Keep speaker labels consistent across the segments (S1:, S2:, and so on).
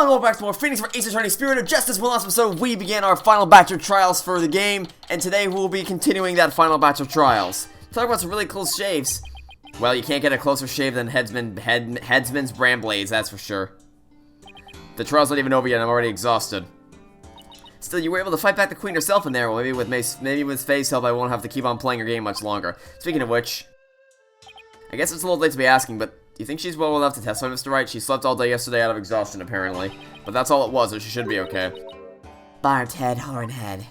S1: Hello and welcome back to more Phoenix Wright Ace Attorney Spirit of Justice. Well, last episode we began our final batch of trials for the game, and today we'll be continuing that final batch of trials. Talk about some really close shaves. Well, you can't get a closer shave than Headsman's brand blades, that's for sure. The trial's not even over yet, I'm already exhausted. Still, you were able to fight back the queen herself in there. Well, maybe with Faye's help I won't have to keep on playing her game much longer. Speaking of which, I guess it's a little late to be asking, but do you think she's well enough to testify, Mr. Wright? She slept all day yesterday out of exhaustion, apparently. But that's all it was, so she should be okay.
S2: Barbed head, horn head.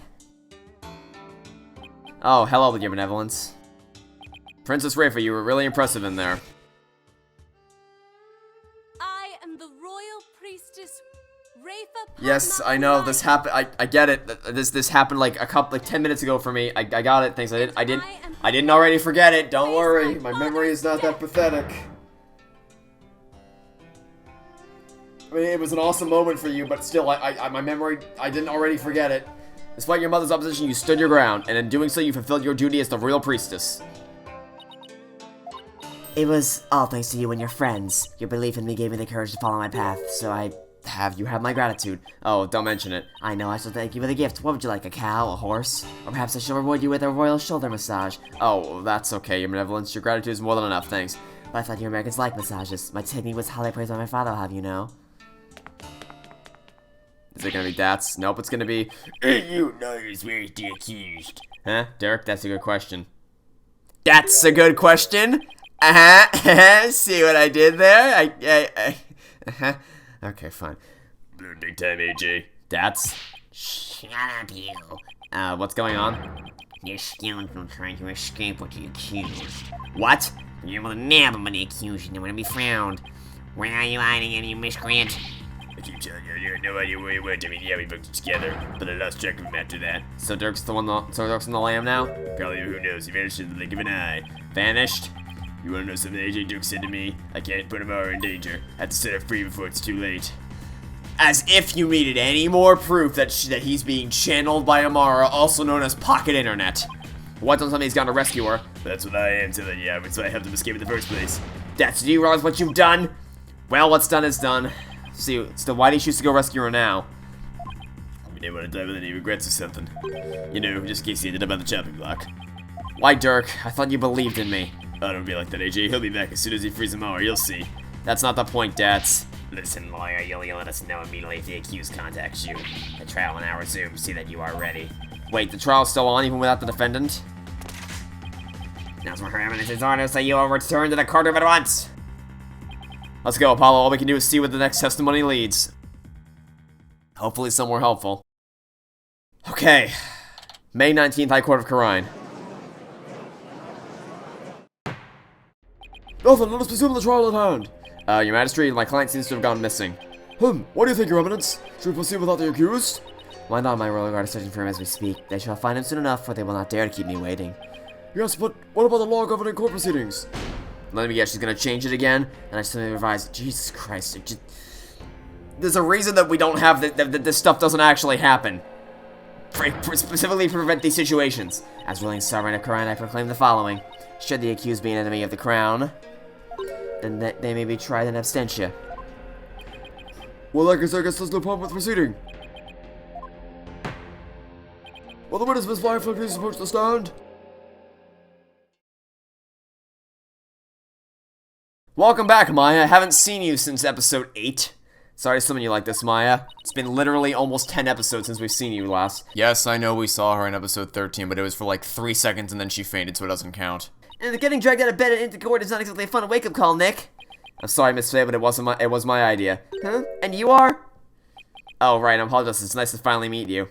S1: Oh, hello, your benevolence. Princess Rafa, you were really impressive in there.
S3: I am the royal priestess, Rafa.
S1: Yes, I know, this happened, I get it. This happened like 10 minutes ago for me. I got it, thanks. I didn't already forget it, don't worry. My memory is not that pathetic. I mean, it was an awesome moment for you, but still, my memory, I didn't already forget it. Despite your mother's opposition, you stood your ground, and in doing so, you fulfilled your duty as the royal priestess.
S2: It was all thanks to you and your friends. Your belief in me gave me the courage to follow my path, so you have my gratitude.
S1: Oh, don't mention it.
S2: I know, I shall thank you for the gift. What would you like, a cow, a horse? Or perhaps I shall reward you with a royal shoulder massage.
S1: Oh, that's okay, your benevolence. Your gratitude is more than enough, thanks.
S2: But I thought you Americans like massages. My technique was highly praised by my father, I'll have you know.
S1: Is it gonna be Dats? Nope, it's gonna be... You know where's the accused? Huh? Dirk, that's a good question. That's a good question! Uh-huh. See what I did there? Uh-huh. Okay, fine. Big time, AJ. Dats?
S4: Shut up, you.
S1: What's going on?
S4: You're scoundrel trying to escape with the accused.
S1: What?
S4: You're able to nab him when the accused and nowhere to be found. Where are you hiding him, you miscreant?
S1: I keep telling you, you had no idea where he went. I mean, yeah, we booked it together, but I lost track of him after that. So Dirk's the lamb now? Probably, who knows? He vanished in the blink of an eye. Vanished? You wanna know something AJ Duke said to me? I can't put Amara in danger. I have to set her free before it's too late. As if you needed any more proof that he's being channeled by Amara, also known as Pocket Internet. What on something he's gonna rescue her? That's what I am telling you. That's why I helped him escape in the first place. Do you realize what you've done? Well, what's done is done. See, still, why do you choose to go rescue her now? You didn't want to die with any regrets or something. You know, just in case he ended up on the chopping block. Why, Dirk? I thought you believed in me. Oh, don't be like that, AJ. He'll be back as soon as he frees Amara. You'll see. That's not the point, Dats.
S4: Listen, lawyer, you'll let us know immediately if the accused contacts you. The trial will now resume. See that you are ready.
S1: Wait, the trial's still on even without the defendant?
S4: Now's where Her Eminence's orders, so you will return to the courtroom at once.
S1: Let's go, Apollo. All we can do is see where the next testimony leads. Hopefully somewhere helpful. Okay. May 19th, High Court of Karine. Nothing, let us resume the trial at hand. Your Majesty, my client seems to have gone missing. What do you think, Your Eminence? Should we proceed without the accused?
S2: Why not? My royal guard is searching for him as we speak. They shall find him soon enough, for they will not dare to keep me waiting.
S1: Yes, but what about the law governing court proceedings? Let me guess, she's gonna change it again? And I still need to revise it. Jesus Christ. There's a reason that we don't have that this stuff doesn't actually happen. Specifically to prevent these situations.
S2: As ruling sovereign of Karine, I proclaim the following. Should the accused be an enemy of the crown, then they may be tried in absentia.
S1: Well, I guess there's no problem with proceeding. Well, the witness, Miss Firefly, please approach the stand. Welcome back, Maya. I haven't seen you since episode 8. Sorry to summon you like this, Maya. It's been literally almost 10 episodes since we've seen you last.
S5: Yes, I know we saw her in episode 13, but it was for like 3 seconds and then she fainted, so it doesn't count.
S2: And getting dragged out of bed and into court is not exactly a fun wake-up call, Nick.
S1: I'm sorry, Miss Faye, but it was my idea. Huh? And you are? Oh, right, I apologize. It's nice to finally meet you.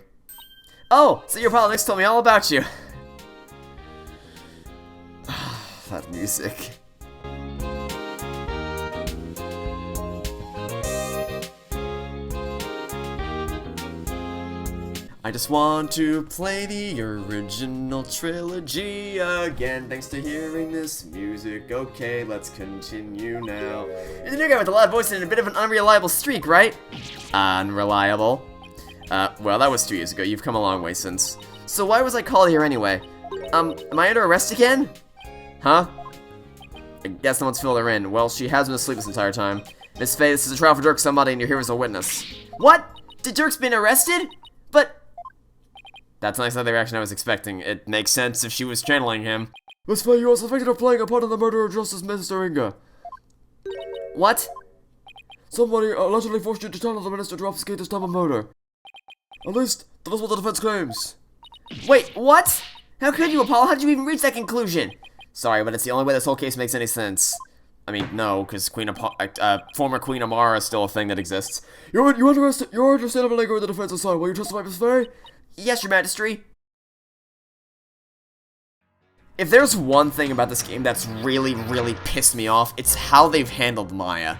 S1: Oh, so your politics told me all about you. That music. I just want to play the original trilogy again. Thanks to hearing this music. Okay, let's continue now. You're the new guy with a loud voice and a bit of an unreliable streak, right? Unreliable? Well, that was 2 years ago. You've come a long way since. So why was I called here anyway? Am I under arrest again? Huh? I guess someone's filled her in. Well, she has been asleep this entire time.
S2: Miss Faye, this is a trial for Dirk somebody, and you're here as a witness. What? Did Dirk's been arrested? But... That's not the reaction I was expecting. It makes sense if she was channeling him.
S6: Miss Faye, you are suspected of playing a part in the murder of Justice Minister Inga.
S2: What?
S6: Somebody allegedly forced you to channel the minister to obfuscate this type of murder. At least, that is what the defense claims.
S2: Wait, what? How could you, Apollo? How did you even reach that conclusion? Sorry, but it's the only way this whole case makes any sense. I mean, no, because former Queen Amara is still a thing that exists.
S6: You're understandable legal with the defense side. Will you testify, Miss Faye?
S2: Yes, Your Majesty. If there's one thing about this game that's really, really pissed me off, it's how they've handled Maya.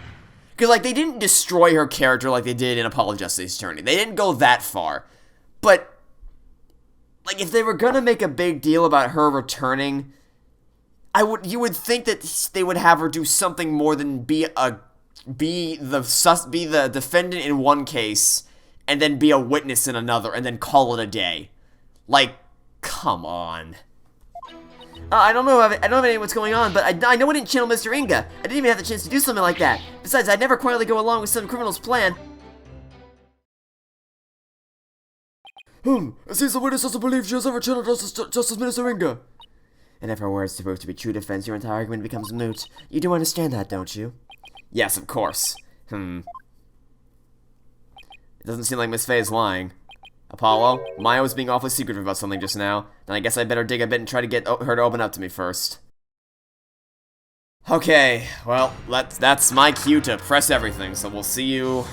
S2: Because, like, they didn't destroy her character like they did in Apollo Justice Attorney. They didn't go that far. But, like, if they were gonna make a big deal about her returning, you would think that they would have her do something more than be the defendant in one case, and then be a witness in another, and then call it a day. Like, come on. I don't know any what's going on, but I know I didn't channel Mr. Inga. I didn't even have the chance to do something like that. Besides, I'd never quietly go along with some criminal's plan.
S6: It seems the witness doesn't believe she has ever channeled Justice Minister Inga.
S2: And if her words prove to be true defense, your entire argument becomes moot. You do understand that, don't you?
S1: Yes, of course. It doesn't seem like Miss Faye is lying. Apollo, Maya was being awfully secretive about something just now. Then I guess I'd better dig a bit and try to get her to open up to me first. Okay, well, that's my cue to press everything, so we'll see you...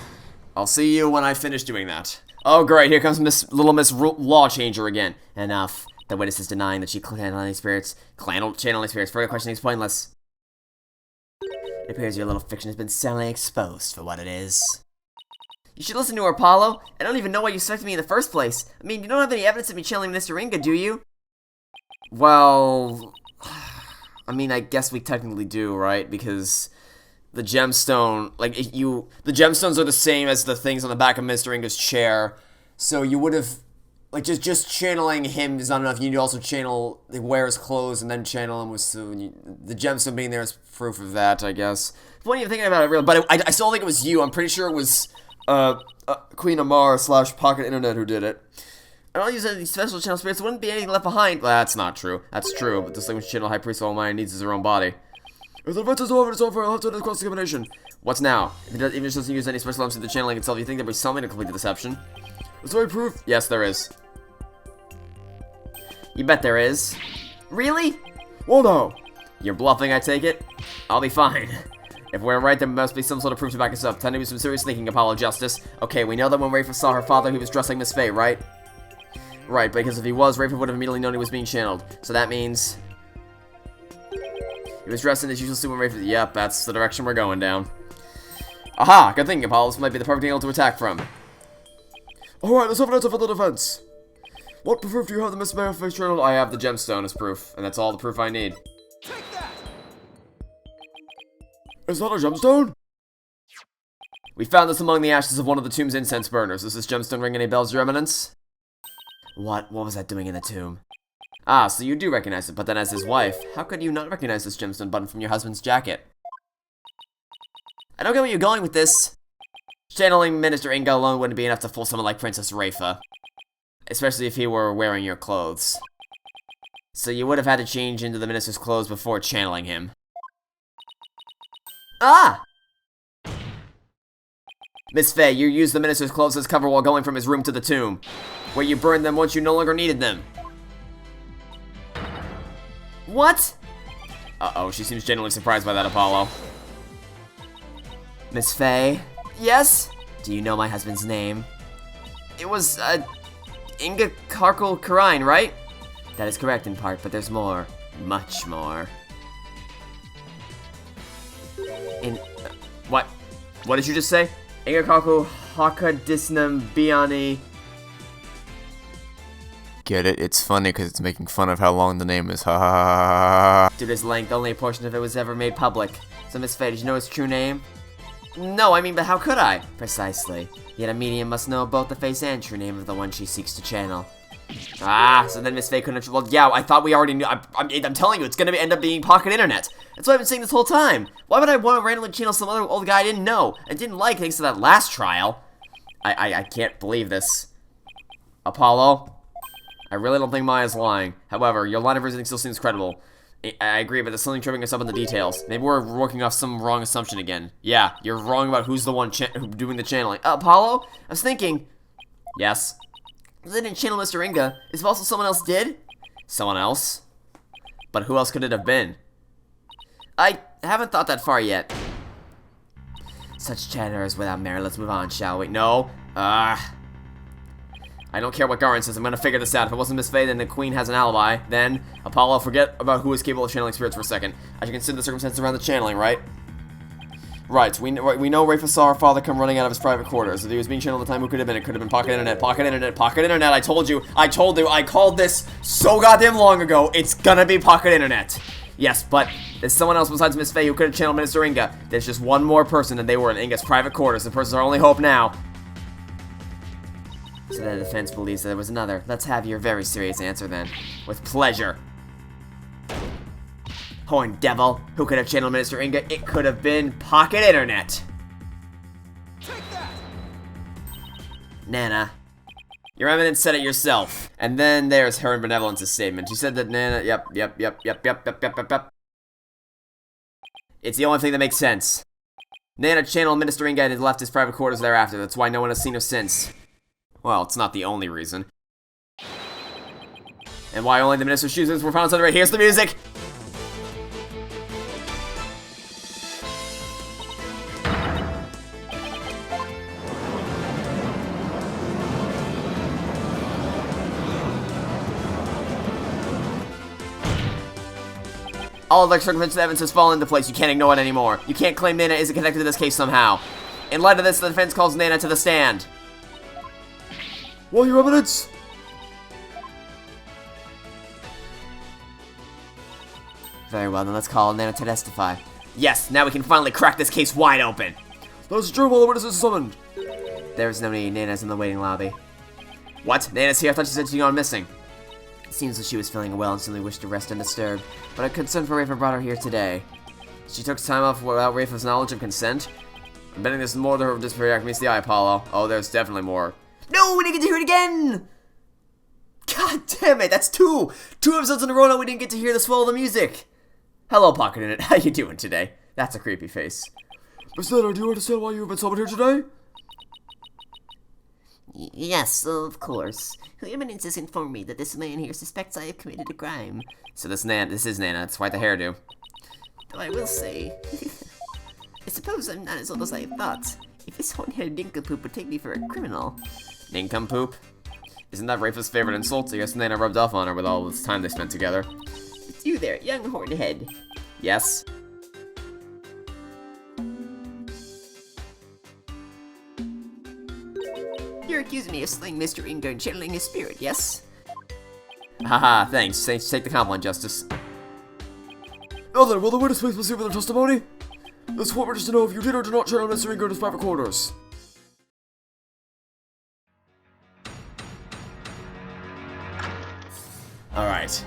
S1: I'll see you when I finish doing that. Oh great, here comes Little Miss Law Changer again.
S2: Enough. The witness is denying that she channeled any spirits. Channeling spirits. Further questioning is pointless. It appears your little fiction has been soundly exposed for what it is. You should listen to her, Apollo. I don't even know why you suspected me in the first place. I mean, you don't have any evidence of me channeling Mr. Inga, do you?
S1: Well... I mean, I guess we technically do, right? Because the gemstone... Like, the gemstones are the same as the things on the back of Mr. Inga's chair. So you would have... Like, just channeling him is not enough. You need to also channel... wear his clothes and then channel him with... the gemstone being there is proof of that, I guess.
S2: I wasn't even thinking about it, really. But
S1: I still think it was you. I'm pretty sure it was... Queen Amara / Pocket Internet who did it.
S2: I don't use any special channel spirits. There wouldn't be anything left behind.
S1: That's not true. That's true, but this language channel High Priest all Maya needs is her own body.
S6: If the defense is over, it's over. I'll have to end cross-examination.
S1: What's now? If it even doesn't use any special elements to the channeling itself, you think there'd be something to complete the deception?
S6: Is there any proof?
S1: Yes, there is.
S2: You bet there is. Really?
S6: Well, no.
S1: You're bluffing, I take it? I'll be fine. If we're right, there must be some sort of proof to back us up. Time to do some serious thinking, Apollo Justice. Okay, we know that when Rafa saw her father, he was dressed like Miss Faye, right? Right, because if he was, Rafa would have immediately known he was being channeled. So that means... he was dressed in his usual suit when Rafa... Yep, that's the direction we're going down. Aha! Good thinking, Apollo. This might be the perfect angle to attack from.
S6: Alright, let's have an answer for the defense. What proof do you have the Miss Faye channeled?
S1: I have the gemstone as proof, and that's all the proof I need.
S6: Is that a gemstone?
S1: We found this among the ashes of one of the tomb's incense burners. Does this gemstone ring any bells, Your Eminence?
S2: What was that doing in the tomb?
S1: Ah, so you do recognize it, but then as his wife, how could you not recognize this gemstone button from your husband's jacket?
S2: I don't get where you're going with this.
S1: Channeling Minister Inga alone wouldn't be enough to fool someone like Princess Rafa. Especially if he were wearing your clothes. So you would have had to change into the minister's clothes before channeling him.
S2: Ah!
S1: Miss Faye, you used the minister's clothes as cover while going from his room to the tomb, where you burned them once you no longer needed them.
S2: What?
S1: Uh-oh, she seems genuinely surprised by that, Apollo.
S2: Miss Faye? Yes? Do you know my husband's name?
S1: It was, Inga Karkul Karine, right?
S2: That is correct in part, but there's more. Much more.
S1: What? What did you just say? Inga Karkul Hakadisnam Biani...
S5: Get it? It's funny because it's making fun of how long the name is. Ha ha ha ha ha.
S2: Due to its length, only a portion of it was ever made public. So, Miss Faye, did you know its true name? No, I mean, but how could I? Precisely. Yet a medium must know both the face and true name of the one she seeks to channel. Ah, so then Miss Faye couldn't have... Well, yeah, I thought we already knew. I'm telling you, it's gonna end up being pocket internet. That's what I've been saying this whole time. Why would I want to randomly channel some other old guy I didn't know and didn't like thanks to that last trial? I can't believe this. Apollo? I really don't think Maya's lying. However, your line of reasoning still seems credible. I agree, but there's something tripping us up in the details. Maybe we're working off some wrong assumption again. Yeah, you're wrong about who's the one doing the channeling. Apollo? I was thinking... Yes? They didn't channel Mr. Inga. Is it also someone else did? Someone else? But who else could it have been? I haven't thought that far yet. Such chatter is without merit. Let's move on, shall we? No. I don't care what Garen says. I'm gonna figure this out. If it wasn't Miss Faye, then the Queen has an alibi. Then, Apollo, forget about who is capable of channeling spirits for a second. I should consider the circumstances around the channeling, right? Right, we know Rafa saw her father come running out of his private quarters. If he was being channeled at the time, who could have been? It could have been pocket internet, pocket internet, pocket internet. I told you, I called this so goddamn long ago. It's gonna be pocket internet. Yes, but there's someone else besides Miss Faye who could have channeled Minister Inga. There's just one more person, and they were in Inga's private quarters. The person's our only hope now. So the defense believes that there was another. Let's have your very serious answer then. With pleasure. Horn devil, who could have channeled Minister Inga? It could have been pocket internet. Take that. Nana. Your Eminence said it yourself. And then there's her and Benevolence's statement. She said that Nana, yep. It's the only thing that makes sense. Nana channeled Minister Inga and left his private quarters thereafter. That's why no one has seen her since. Well, it's not the only reason. And why only the Minister's shoes were found on the right. Here's the music! All of the circumstantial evidence has fallen into place. You can't ignore it anymore. You can't claim Nana isn't connected to this case somehow. In light of this, the defense calls Nana to the stand.
S6: Well, Your Eminence?
S2: Very well, then let's call Nana to testify. Yes, now we can finally crack this case wide open.
S6: Let's adjourn while the witness is summoned.
S2: There's no need. Nana's in the waiting lobby. What? Nana's here? I thought she said she'd gone missing. It seems that she was feeling well and simply wished to rest undisturbed, but a concern for Rafa brought her here today. She took time off without Rafa's knowledge and consent? I'm betting there's more to her disappearing meets the eye, Apollo. Oh, there's definitely more. No, we didn't get to hear it again! God damn it, that's two! 2 episodes in a row now we didn't get to hear the swell of the music! Hello, Pocket Internet. How you doing today? That's a creepy face.
S6: Miss Nana, do you understand why you have been summoned here today?
S7: Yes, of course. Your Eminence has informed me that this man here suspects I have committed a crime.
S2: So this is Nana. That's quite the hairdo.
S7: Though I will say, I suppose I'm not as old as I thought. If this horn-haired nincompoop would take me for a criminal.
S2: Nincompoop? Isn't that Rafa's favorite insult? I guess Nana rubbed off on her with all this time they spent together.
S7: It's you there, young hornhead.
S2: Yes?
S7: You're accusing me of slaying Mr. Inga and channeling his spirit, yes?
S2: Haha, thanks. Take the compliment, Justice.
S6: Now then, will the witness please proceed with their testimony? This court wishes to know if you did or did not channel Mr. Inga in his private quarters.
S2: Alright.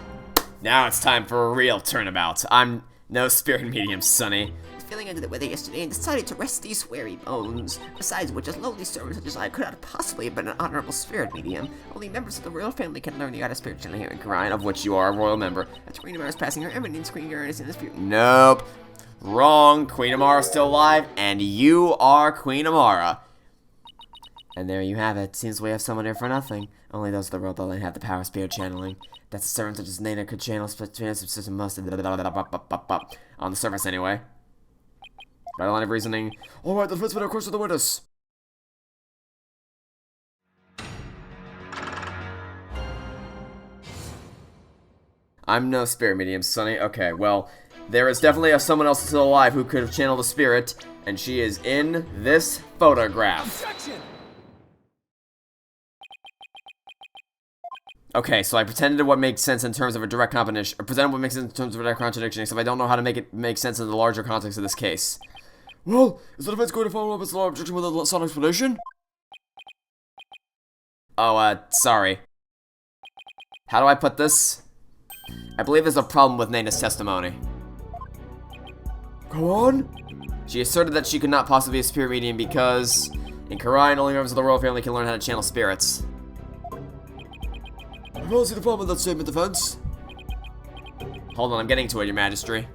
S2: Now it's time for a real turnabout. I'm no spirit medium, Sonny.
S7: Feeling under the weather yesterday and decided to rest these weary bones. Besides which, a lowly servant such as I could not possibly have been an honorable spirit medium. Only members of the royal family can learn the art of spirit channeling here in Garen,
S2: Of which you are a royal member.
S7: As Queen Amara is passing her eminence, Queen Garen is in the spirit.
S2: Nope. Wrong. Queen Amara's still alive, and you are Queen Amara. And there you have it. Seems we have someone here for nothing. Only those of the royal bloodline have the power of spirit channeling. That's a servant such as Nana could channel system most on the surface anyway. By the line of reasoning.
S6: Alright, the defense will now question the witness.
S2: I'm no spirit medium, Sonny. Okay, well, there is definitely someone else still alive who could have channeled a spirit, and she is in this photograph. Objection! Okay, so I pretended what makes sense in terms of a direct contradiction, or presented what makes sense in terms of a direct contradiction, except I don't know how to make it make sense in the larger context of this case.
S6: Well, is the defense going to follow up its law objection with a sound explanation?
S2: Oh, sorry. How do I put this? I believe there's a problem with Naina's testimony.
S6: Go on.
S2: She asserted that she could not possibly be a spirit medium because, in Quran, only members of the royal family can learn how to channel spirits.
S6: I don't see the problem with that statement, defense.
S2: Hold on, I'm getting to it, your majesty.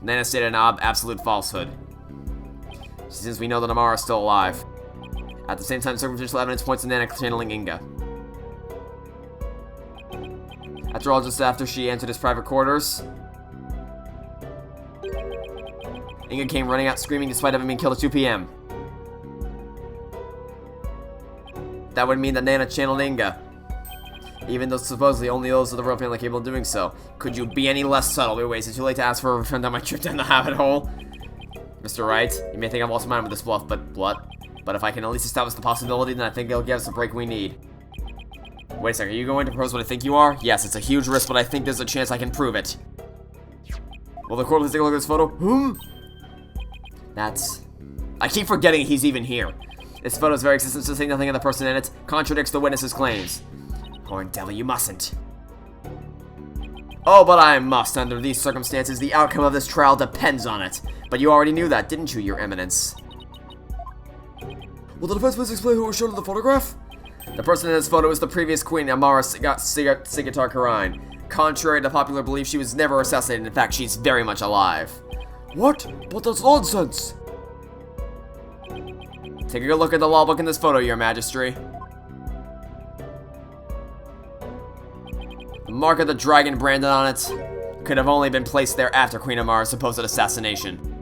S2: Naina stated an absolute falsehood. Since we know that Amara is still alive. At the same time, circumstantial evidence points to Naina channeling Inga. After all, just after she entered his private quarters, Inga came running out screaming despite having been killed at 2 p.m. That would mean that Naina channeled Inga. Even though supposedly only those of the royal family are capable of doing so. Could you be any less subtle? Wait, is it too late to ask for a refund on my trip down the habit hole? Mr. Wright, you may think I've lost my mind with this bluff, but what? But if I can at least establish the possibility, then I think it'll give us the break we need. Wait a second, are you going to propose what I think you are? Yes, it's a huge risk, but I think there's a chance I can prove it. Will the court please take a look at this photo? That's... I keep forgetting he's even here. This photo's very existence to say nothing of the person in it contradicts the witness's claims. Horn devil, you mustn't. Oh, but I must. Under these circumstances, the outcome of this trial depends on it. But you already knew that, didn't you, your eminence?
S6: Will the defense please explain who was shown in the photograph?
S2: The person in this photo is the previous queen, Amara Sigatar Karine. Contrary to popular belief, she was never assassinated. In fact, she's very much alive.
S6: What? But that's nonsense.
S2: Take a good look at the law book in this photo, your majesty. The mark of the dragon branded on it could have only been placed there after Queen Amara's supposed assassination.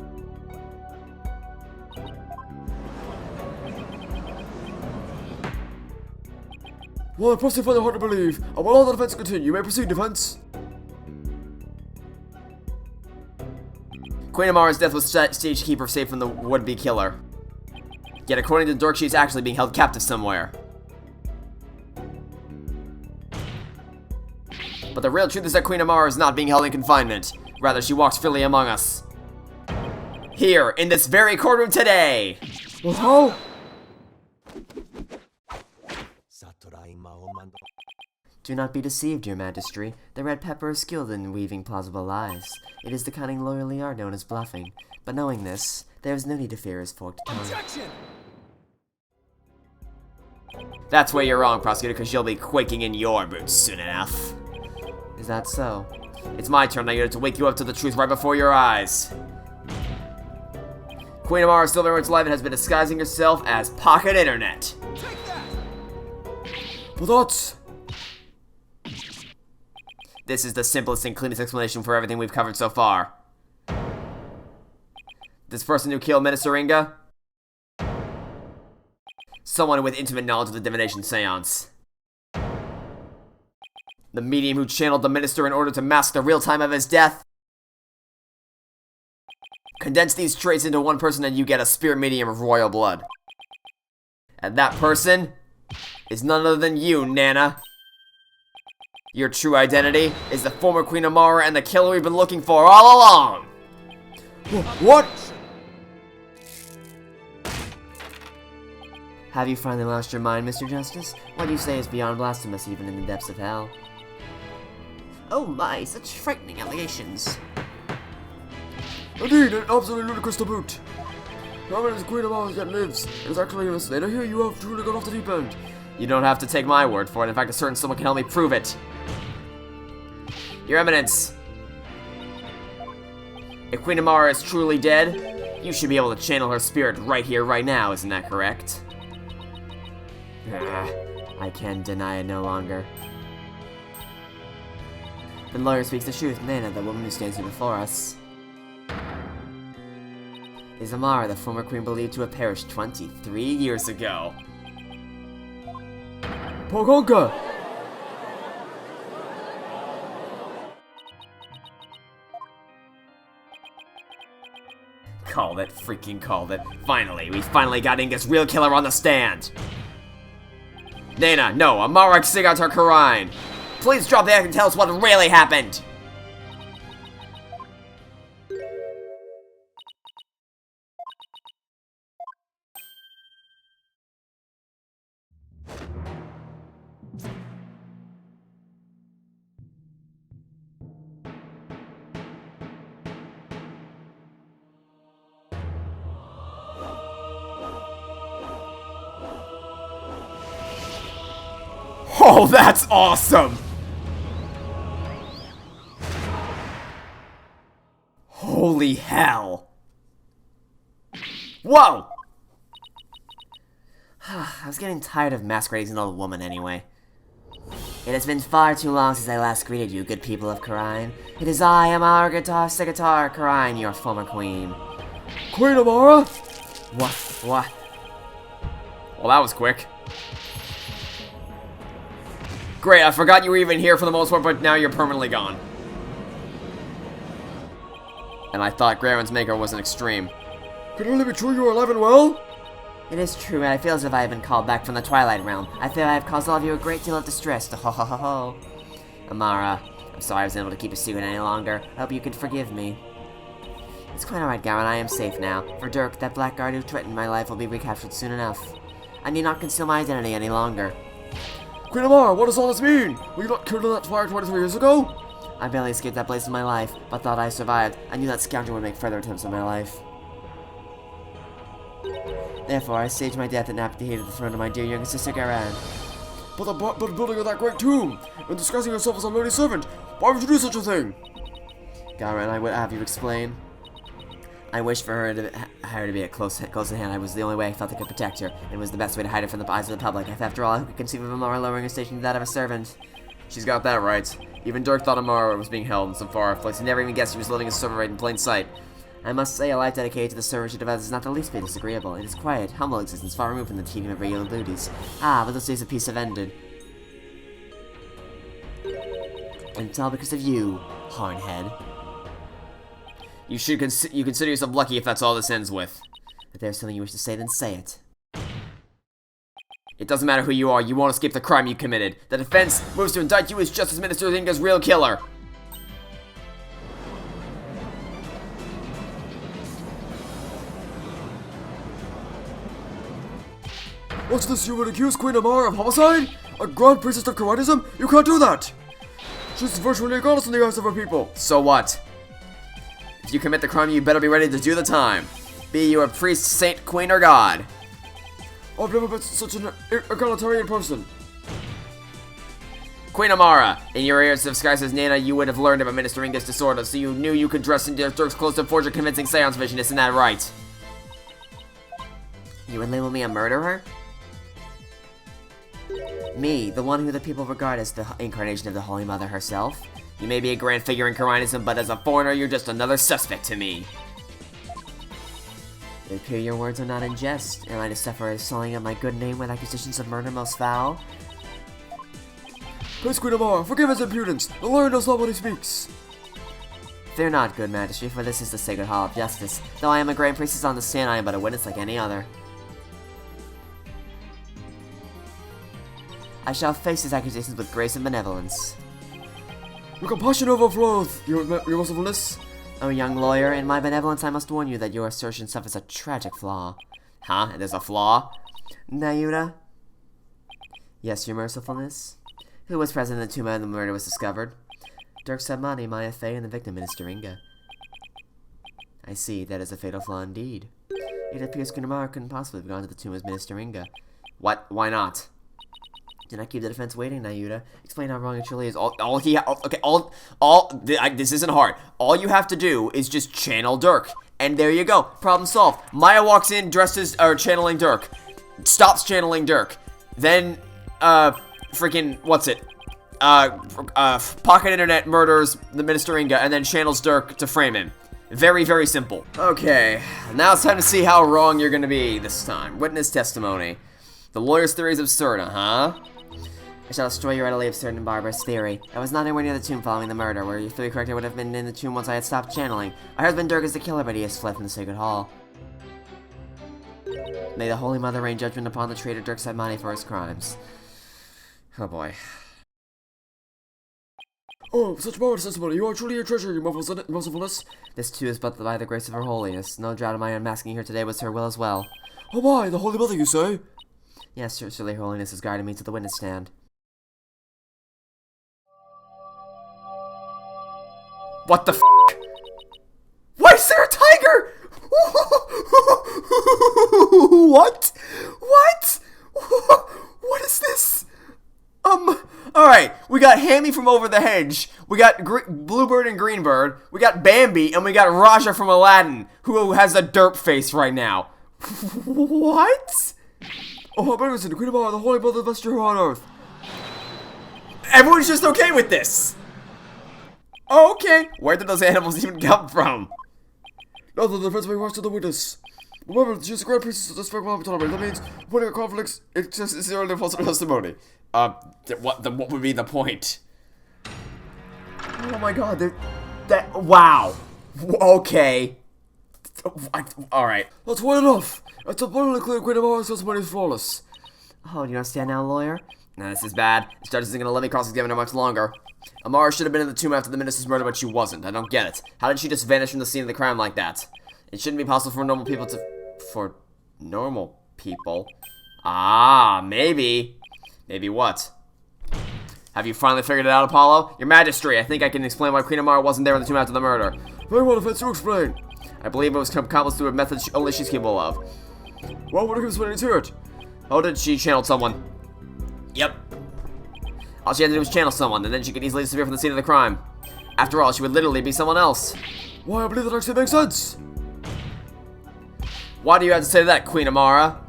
S6: Well, I personally find it hard to believe. I will allow the defense to continue. You may proceed, defense.
S2: Queen Amara's death was staged to keep her safe from the would-be killer. Yet according to Dirk, she's actually being held captive somewhere. But the real truth is that Queen Amara is not being held in confinement. Rather, she walks freely among us. Here, in this very courtroom today!
S6: Well, how?
S7: Do not be deceived, your majesty. The red pepper is skilled in weaving plausible lies. It is the cunning loyally art known as bluffing. But knowing this, there is no need to fear his forked tongue.
S8: Objection!
S2: That's where you're wrong, prosecutor, because you'll be quaking in your boots soon enough.
S7: Is that so?
S2: It's my turn now to wake you up to the truth right before your eyes. Queen Amara is still very much alive and has been disguising herself as Pocket Internet.
S6: But that's...
S2: This is the simplest and cleanest explanation for everything we've covered so far. This person who killed Minister Inga? Someone with intimate knowledge of the divination seance. The medium who channeled the minister in order to mask the real time of his death? Condense these traits into one person and you get a spirit medium of royal blood. And that person is none other than you, Nana. Your true identity is the former Queen Amara and the killer we've been looking for all along!
S6: What?
S7: Have you finally lost your mind, Mr. Justice? What you say is beyond blasphemous even in the depths of hell.
S3: Oh my, such frightening allegations.
S6: Indeed, an absolutely ludicrous to boot. However, as Queen Amara yet lives, it is actually a mistake. Here you have truly gone off the deep end.
S2: You don't have to take my word for it. In fact, a certain someone can help me prove it. Your Eminence. If Queen Amara is truly dead, you should be able to channel her spirit right here, right now, isn't that correct?
S7: I can deny it no longer. The lawyer speaks the truth. Nana, the woman who stands here before us, is Amara, the former queen believed to have perished 23 years ago.
S6: Pogonka!
S2: Called it, freaking called it. Finally, we finally got Inga's real killer on the stand. Nana, no, Amara Sigatar Karine. Please drop the act and tell us what really happened. Oh, that's awesome! Holy hell. Whoa!
S7: I was getting tired of masquerading as an old woman anyway. It has been far too long since I last greeted you, good people of Karine. It is I, Amara Guitar Karine, your former queen.
S6: Queen Amara?
S7: What?
S2: Well, that was quick. Great, I forgot you were even here for the most part, but now you're permanently gone. And I thought Garen's maker was an extreme.
S6: Can it really be true you are alive and well?
S7: It is true, and I feel as if I have been called back from the Twilight Realm. I feel I have caused all of you a great deal of distress. Ho ho ho ho. Amara, I'm sorry I wasn't able to keep a secret any longer. I hope you could forgive me. It's quite alright, Garen, I am safe now. For Dirk, that blackguard who threatened my life will be recaptured soon enough. I need not conceal my identity any longer.
S6: Queen Amara, what does all this mean? Were you not killed in that fire 23 years ago?
S7: I barely escaped that blaze in my life, but thought I survived. I knew that scoundrel would make further attempts on my life. Therefore, I staged my death and abdicated the throne of my dear younger sister Garen.
S6: But the building of that great tomb, and disguising yourself as a lowly servant, why would you do such a thing?
S7: Garen, I would have you explain. I wished for her to be at close at hand. It was the only way I felt I could protect her, and it was the best way to hide her from the eyes of the public. After all, who could conceive of Amara lowering her station to that of a servant?
S2: She's got that right. Even Dirk thought Amara was being held in some far place. He never even guessed she was living a servant right in plain sight.
S7: I must say, a life dedicated to the servitude of others is not the least bit disagreeable. It is quiet, humble existence, far removed from the tedium of regular duties. Ah, but those days of peace have ended. And it's all because of you, hornhead.
S2: You consider yourself lucky if that's all this ends with.
S7: If there's something you wish to say, then say it.
S2: It doesn't matter who you are, you won't escape the crime you committed. The defense moves to indict you as Justice Minister Zinga's real killer.
S6: What's this? You would accuse Queen Amara of homicide? A Grand Priestess of Karanism? You can't do that! She's virtually a goddess in the eyes of her people.
S2: So what? If you commit the crime, you better be ready to do the time. Be you a priest, saint, queen, or god.
S6: I've never been such an egalitarian person.
S2: Queen Amara, in your years of disguise as Nana, you would have learned about Minister Inga's disorder, so you knew you could dress in Dirk's clothes to forge a convincing seance vision, isn't that right?
S7: You would label me a murderer? Me, the one who the people regard as the incarnation of the Holy Mother herself?
S2: You may be a grand figure in Karanism, but as a foreigner, you're just another suspect to me.
S7: It appears your words are not in jest. Am I to suffer a sullying of my good name with accusations of murder most foul?
S6: Please, Queen Amara, forgive his impudence. The lawyer knows not what he speaks.
S7: Fear not, good majesty, for this is the sacred hall of justice. Though I am a grand priestess on the stand, I am but a witness like any other. I shall face his accusations with grace and benevolence.
S6: Your compassion overflows, your mercifulness.
S7: Oh, young lawyer, in my benevolence I must warn you that your assertion suffers a tragic flaw.
S2: Huh? There's a flaw?
S7: Nayuta? Yes, your mercifulness? Who was present in the tomb when the murder was discovered? Dirk Sabmani, Maya Fey, and the victim, Minister Inga. I see, that is a fatal flaw indeed. It appears Kunamara couldn't possibly have gone to the tomb as Minister Inga.
S2: What? Why not?
S7: Do not keep the defense waiting, Nayuta. Explain how wrong it truly is.
S2: This isn't hard. All you have to do is just channel Dirk. And there you go. Problem solved. Maya walks in dressed as, channeling Dirk. Stops channeling Dirk. Then, freaking, what's it? Pocket Internet murders the Minister Inga and then channels Dirk to frame him. Very, very simple. Okay, now it's time to see how wrong you're gonna be this time. Witness testimony. The lawyer's theory is absurd, huh?
S7: I shall destroy your utterly absurd and barbarous theory. I was not anywhere near the tomb following the murder. Were your theory correct, I would have been in the tomb once I had stopped channeling. My husband Dirk is the killer, but he has fled from the sacred hall. May the Holy Mother rain judgment upon the traitor Dirk Sabmani for his crimes.
S2: Oh boy.
S6: Oh, such marvelous testimony. You are truly a treasure, your mercifulness.
S7: This too is but by the grace of her holiness. No doubt of my unmasking here today was her will as well.
S6: Oh my, the Holy Mother, you say?
S7: Yes, certainly her holiness has guided me to the witness stand.
S2: What the f***? Why is there a tiger? What? What? What is this? Alright, we got Hammy from Over the Hedge, we got Bluebird and Greenbird, we got Bambi, and we got Raja from Aladdin, who has a derp face right now. What?
S6: Oh, magnificent, the Queen of Amara, the Holy Mother of best hero on earth.
S2: Everyone's just okay with this. Okay, where did those animals even come from?
S6: Now that the defense may rush to the witness. Remember, she's a grand priestess of this fair moment tolerate. That means putting a conflict is zero and false testimony.
S2: What would be the point? Oh my god, wow. Okay. Alright.
S6: That's quite enough. It's abundantly clear Queen of Amara's testimony is flawless.
S7: Oh, do you understand now, lawyer?
S2: Nah, this is bad. This judge isn't gonna let me cross-examine her much longer. Amara should have been in the tomb after the minister's murder, but she wasn't. I don't get it. How did she just vanish from the scene of the crime like that? It shouldn't be possible for normal people to... For normal people? Ah, maybe. Maybe what? Have you finally figured it out, Apollo? Your Majesty, I think I can explain why Queen Amara wasn't there in the tomb after the murder.
S6: Very well, defense, you explain.
S2: I believe it was accomplished through a method only she's capable of.
S6: Well, what if you hear it?
S2: Oh, did she channel someone? Yep. All she had to do was channel someone, and then she could easily disappear from the scene of the crime. After all, she would literally be someone else.
S6: Why, I believe that actually makes sense.
S2: Why do you have to say that, Queen Amara?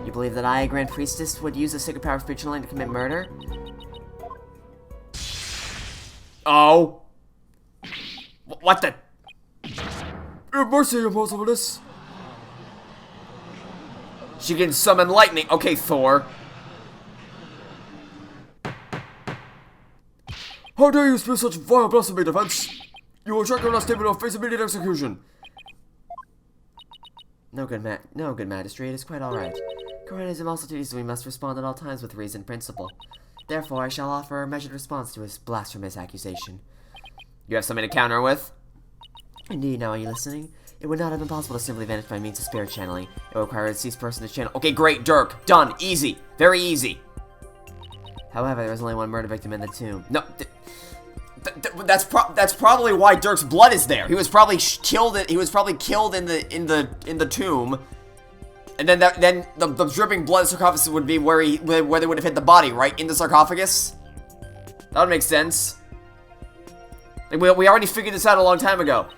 S7: You believe that I, a Grand Priestess, would use the sacred power of speech and to commit murder?
S2: Oh. What the?
S6: Your mercy, your mercifulness.
S2: She can summon lightning. Okay, Thor.
S6: How dare you speak such vile blasphemy, defense? You will check your last statement or face immediate execution.
S7: No, good magistrate, it is quite alright. Coronation also teaches we must respond at all times with reason and principle. Therefore, I shall offer a measured response to his blasphemous accusation.
S2: You have something to counter with?
S7: Indeed, now are you listening? It would not have been possible to simply vanish by means of spirit channeling. It would require a deceased person to channel.
S2: Okay, great, Dirk. Done. Easy. Very easy.
S7: However, there was only one murder victim in the tomb.
S2: No, that's probably why Dirk's blood is there. He was probably killed. He was probably killed in the tomb, and then the dripping blood sarcophagus would be where they would have hit the body, right in the sarcophagus. That would make sense. Like, we already figured this out a long time ago.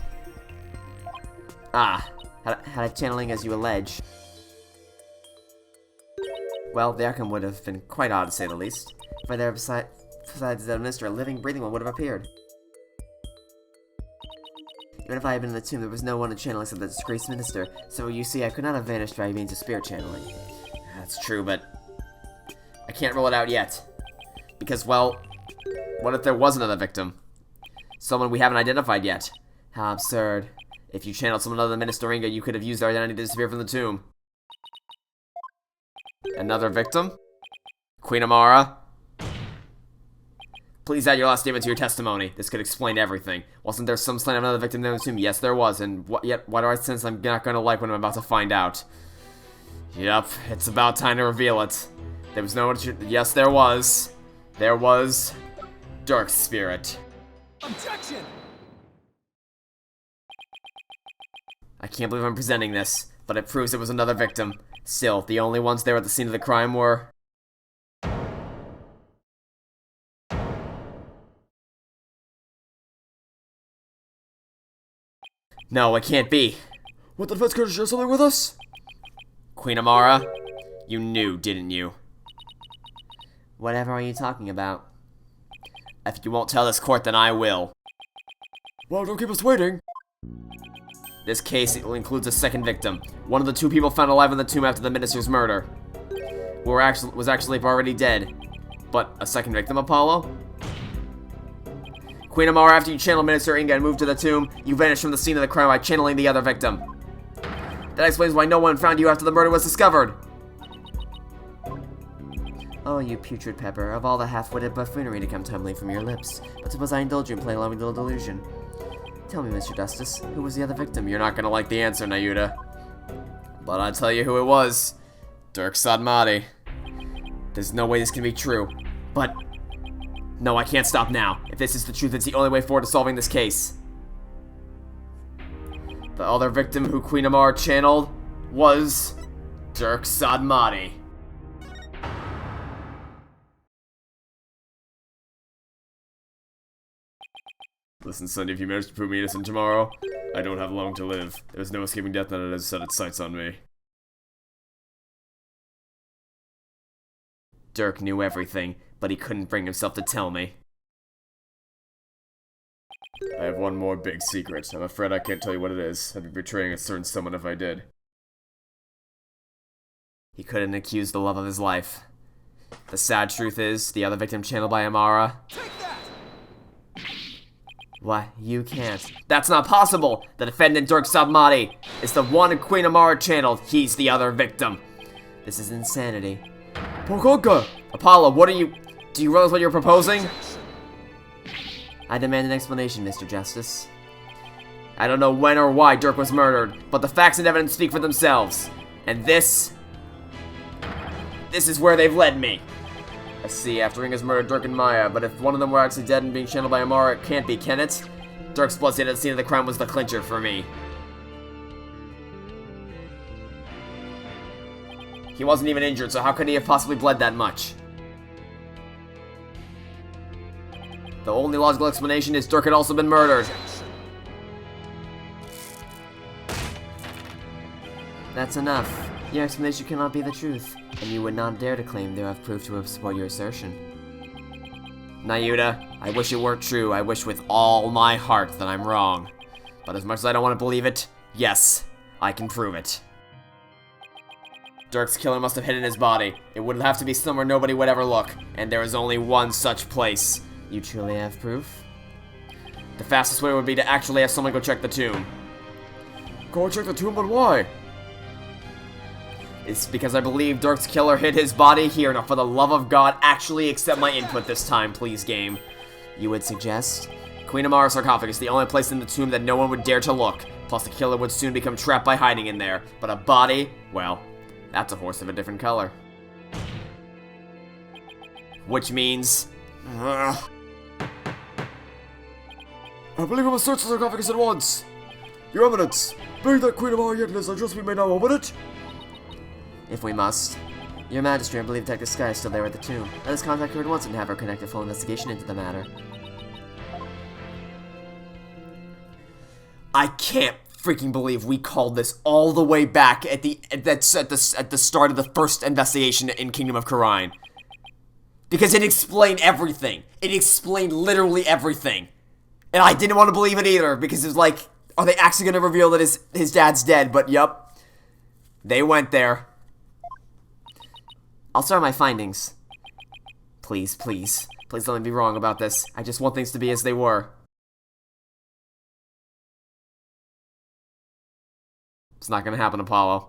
S7: Ah, had a channeling as you allege. Well, the outcome would have been quite odd to say the least. For there, besides the minister, a living, breathing one would have appeared. Even if I had been in the tomb, there was no one to channel except the disgraced minister, so you see, I could not have vanished by means of spirit channeling.
S2: That's true, but I can't rule it out yet. Because, well, what if there was another victim? Someone we haven't identified yet.
S7: How absurd.
S2: If you channeled someone other than Minister Inga, you could have used their identity to disappear from the tomb. Another victim? Queen Amara? Please add your last statement to your testimony. This could explain everything. Wasn't there some sign of another victim there in the tomb? Yes, there was, and yet why do I sense I'm not going to like what I'm about to find out? Yep, it's about time to reveal it. There was no one to... Yes, there was. There was... Dirk's spirit.
S8: Objection!
S2: I can't believe I'm presenting this, but it proves it was another victim. Still, the only ones there at the scene of the crime were... No, it can't be.
S6: What, the defense could share something with us?
S2: Queen Amara, you knew, didn't you?
S7: Whatever are you talking about?
S2: If you won't tell this court, then I will.
S6: Well, don't keep us waiting.
S2: This case includes a second victim. One of the two people found alive in the tomb after the minister's murder. Was actually already dead. But a second victim, Apollo? Queen Amara, after you channeled Minister Inga and moved to the tomb, you vanished from the scene of the crime by channeling the other victim. That explains why no one found you after the murder was discovered.
S7: Oh, you putrid pepper, of all the half-witted buffoonery to come tumbling from your lips. But suppose I indulge you and play along with little delusion. Tell me, Mr. Justice, who was the other victim?
S2: You're not gonna like the answer, Nayuta. But I'll tell you who it was. Dirk Sadmati. There's no way this can be true. But... no, I can't stop now. If this is the truth, it's the only way forward to solving this case. The other victim who Queen Amara channeled was... Dirk Sadmati.
S6: Listen, Sunday, if you manage to prove me innocent tomorrow, I don't have long to live. There's no escaping death now that it has set its sights on me.
S2: Dirk knew everything, but he couldn't bring himself to tell me.
S6: I have one more big secret. I'm afraid I can't tell you what it is. I'd be betraying a certain someone if I did.
S2: He couldn't accuse the love of his life. The sad truth is, the other victim channeled by Amara... What? You can't. That's not possible! The defendant, Dirk Sabmati, is the one Queen Amara channeled. He's the other victim. This is insanity.
S6: Pokonka!
S2: Apollo, what are you... Do you realize what you're proposing? I demand an explanation, Mr. Justice. I don't know when or why Dirk was murdered, but the facts and evidence speak for themselves. And this is where they've led me. I see, after Inga's murdered Dirk and Maya, but if one of them were actually dead and being channeled by Amara, it can't be, can it? Dirk's blood stain at the scene of the crime was the clincher for me. He wasn't even injured, so how could he have possibly bled that much? The only logical explanation is Dirk had also been murdered. That's enough. Your explanation cannot be the truth, and you would not dare to claim there have proof to support your assertion. Nayuta, I wish it weren't true. I wish with all my heart that I'm wrong. But as much as I don't want to believe it, yes, I can prove it. Dirk's killer must have hidden his body. It would have to be somewhere nobody would ever look, and there is only one such place. You truly have proof? The fastest way would be to actually have someone go check the tomb.
S6: Go check the tomb, but why?
S2: It's because I believe Dirk's killer hid his body here. Now, for the love of God, actually accept my input this time, please, game. You would suggest? Queen Amara's sarcophagus, the only place in the tomb that no one would dare to look. Plus, the killer would soon become trapped by hiding in there. But a body? Well, that's a horse of a different color. Which means...
S6: I believe I must search the sarcophagus at once. Your Eminence, being that Queen Amara yet lives, I trust we may now open it.
S2: If we must. Your Majesty, I believe Detective Sky is still there at the tomb. Let us contact her at once and have her conduct a full investigation into the matter. I can't freaking believe we called this all the way back at the start of the first investigation in Kingdom of Khura'in. Because it explained everything. It explained literally everything. And I didn't want to believe it either, because it was like, are they actually going to reveal that his dad's dead? But yup, they went there. I'll start my findings. Please, please. Please don't let me be wrong about this. I just want things to be as they were. It's not gonna happen, Apollo.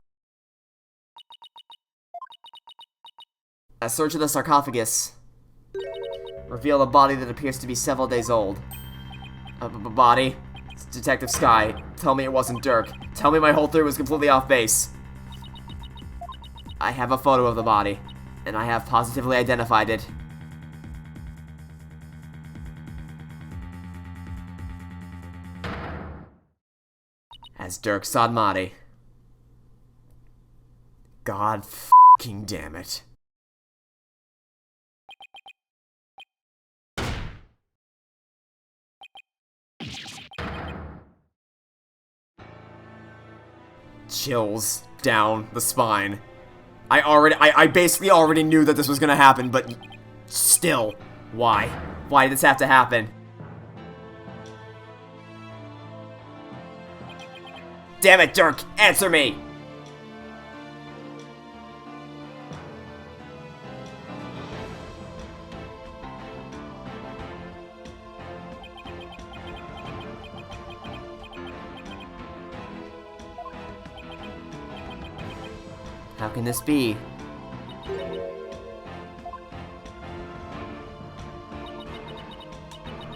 S2: A search of the sarcophagus revealed a body that appears to be several days old. A body? Detective Sky, tell me it wasn't Dirk. Tell me my whole theory was completely off base. I have a photo of the body, and I have positively identified it. As Dirk Sadmati. God f***ing damn it. Chills down the spine. I basically already knew that this was gonna happen, but still, why? Why did this have to happen? Damn it, Dirk, answer me! How can this be?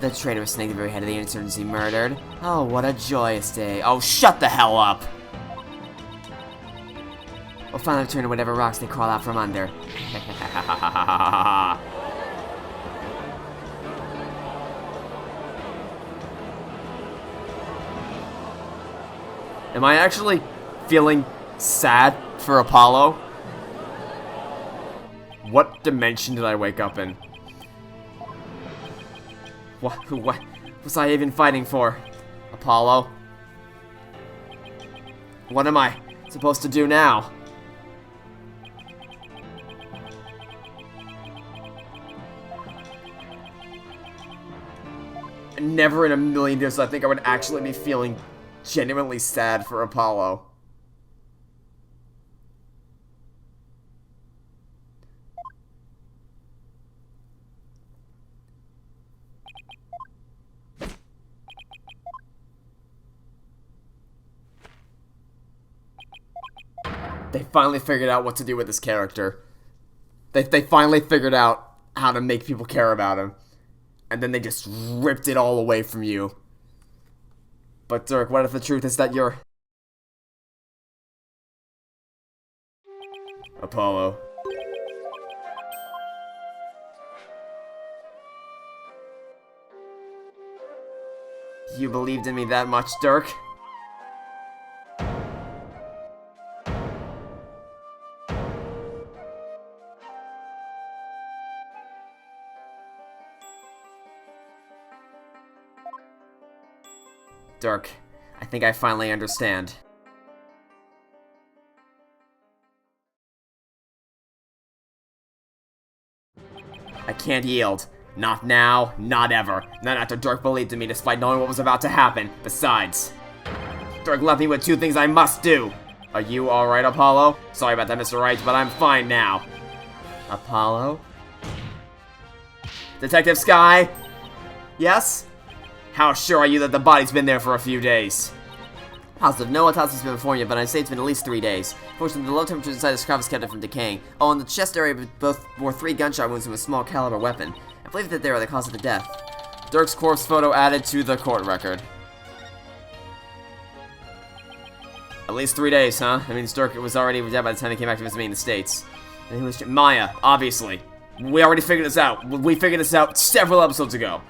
S2: The traitorous snake at the very head of the insurgency murdered. Oh, what a joyous day. Oh, shut the hell up! We'll finally return to whatever rocks they crawl out from under. Am I actually feeling sad for Apollo? What dimension did I wake up in? What was I even fighting for? Apollo? What am I supposed to do now? Never in a million years I think I would actually be feeling genuinely sad for Apollo. They finally figured out what to do with this character. They finally figured out how to make people care about him. And then they just ripped it all away from you. But Dirk, what if the truth is that you're... Apollo. You believed in me that much, Dirk? Dirk, I think I finally understand. I can't yield. Not now, not ever. Not after Dirk believed in me despite knowing what was about to happen. Besides, Dirk left me with two things I must do. Are you alright, Apollo? Sorry about that, Mr. Wright, but I'm fine now. Apollo? Detective Sky? Yes? How sure are you that the body's been there for a few days? Positive. No autopsy's been performed yet, but I'd say it's been at least 3 days. Fortunately, the low temperatures inside the sarcophagus kept it from decaying. Oh, and the chest area both bore 3 gunshot wounds from a small caliber weapon. I believe that they are the cause of the death. Dirk's corpse photo added to the court record. At least 3 days, huh? That means Dirk was already dead by the time he came back to visit me in the States. And he was Maya, obviously. We already figured this out. We figured this out several episodes ago.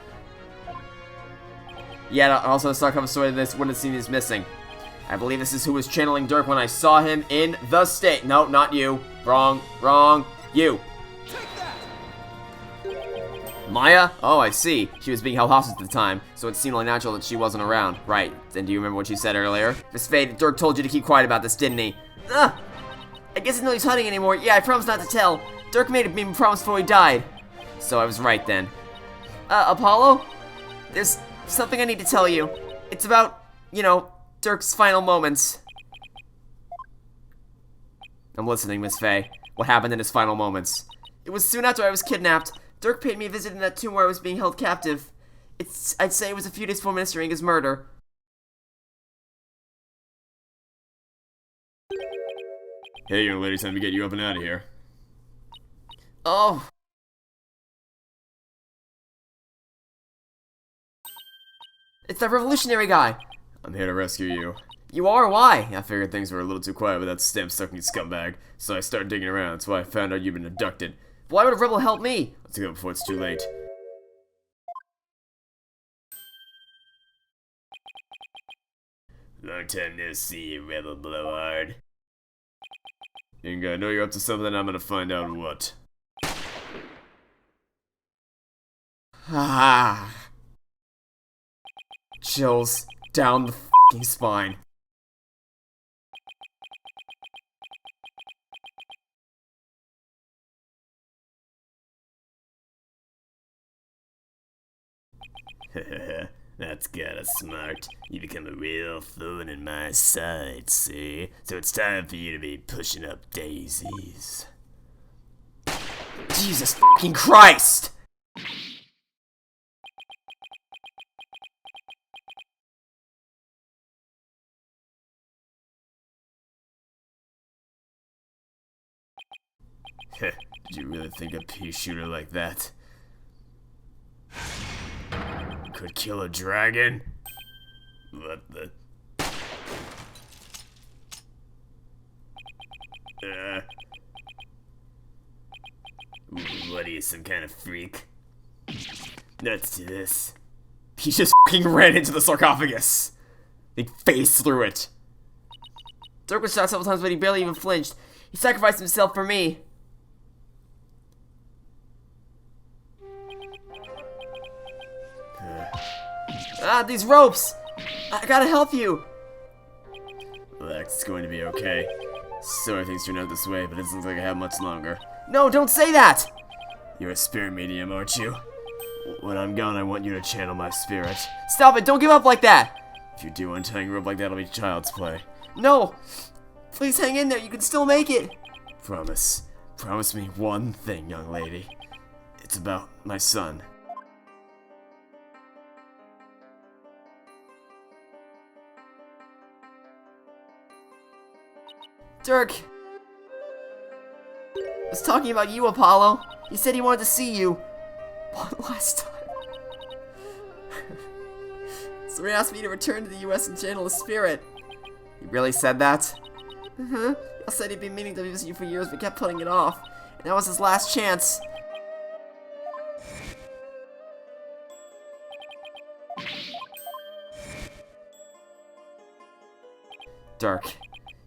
S2: Yet, also the sarcophagus story this wouldn't seem is missing. I believe this is who was channeling Dirk when I saw him in the state. No, not you. Wrong. You. Maya? Oh, I see. She was being held hostage at the time, so it seemed only natural that she wasn't around. Right. Then do you remember what she said earlier? Miss Faye, Dirk told you to keep quiet about this, didn't he? I guess he knows he's hiding anymore. Yeah, I promised not to tell. Dirk made me promise before he died. So I was right then. Apollo? There's something I need to tell you. It's about, you know, Dirk's final moments. I'm listening, Miss Faye. What happened in his final moments? It was soon after I was kidnapped. Dirk paid me a visit in that tomb where I was being held captive. I'd say it was a few days before ministering his murder.
S6: Hey, young lady, time to get you up and out of here.
S2: Oh. It's that revolutionary guy.
S6: I'm here to rescue you.
S2: You are? Why?
S6: I figured things were a little too quiet with that stamp-sucking scumbag, so I started digging around. That's why I found out you've been abducted.
S2: Why would a rebel help me?
S6: Let's go before it's too late.
S1: Long time no see, you rebel blowhard.
S6: Inga, I know you're up to something, I'm gonna find out what.
S2: Ah. Chills down the f***ing spine.
S1: That's kinda smart. You become a real thorn in my side, see? So it's time for you to be pushing up daisies.
S2: Jesus f***ing Christ!
S6: Did you really think a pea shooter like that could kill a dragon?
S1: What the? What are you, some kind of freak? Nuts to this.
S2: He just f***ing ran into the sarcophagus. He phased through it. Dirk was shot several times, but he barely even flinched. He sacrificed himself for me. God, these ropes! I gotta help you!
S1: Relax, it's going to be okay. Sorry things turned out this way, but it doesn't look like I have much longer.
S2: No, don't say that!
S1: You're a spirit medium, aren't you? When I'm gone, I want you to channel my spirit.
S2: Stop it, don't give up like that!
S1: If you do untying a rope like that, it'll be child's play.
S2: No! Please hang in there, you can still make it!
S1: Promise. Promise me one thing, young lady. It's about my son.
S2: Dirk! I was talking about you, Apollo. He said he wanted to see you. One last time. So he asked me to return to the US and channel the spirit. He really said that? I said he'd been meaning to visit you for years, but kept putting it off. And that was his last chance. Dirk,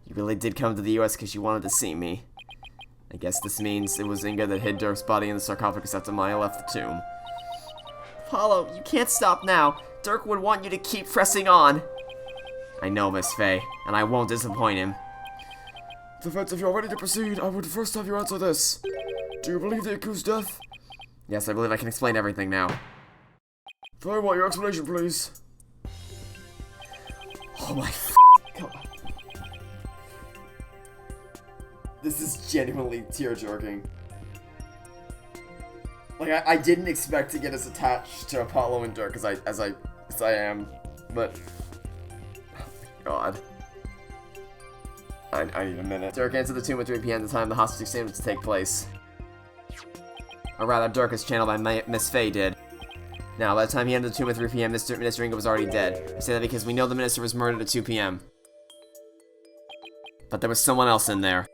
S2: you really did come to the US because you wanted to see me. I guess this means it was Inga that hid Dirk's body in the sarcophagus after Maya left the tomb. Apollo, you can't stop now. Dirk would want you to keep pressing on. I know, Miss Faye, and I won't disappoint him.
S6: Defense, if you're ready to proceed, I would first have you answer this. Do you believe the accused death?
S2: Yes, I believe I can explain everything now.
S6: Very well, your explanation, please.
S2: Oh my God. This is genuinely tear-jerking. Like, I didn't expect to get as attached to Apollo and Dirk as I am, but... Oh my God. I need a minute. Dirk entered the tomb at 3 p.m. the time the hostage exchange was to take place. Or rather, Dirk is channeled by Miss Faye did. Now, by the time he entered the tomb at 3 p.m., Minister Inga was already dead. I say that because we know the minister was murdered at 2 p.m. But there was someone else in there.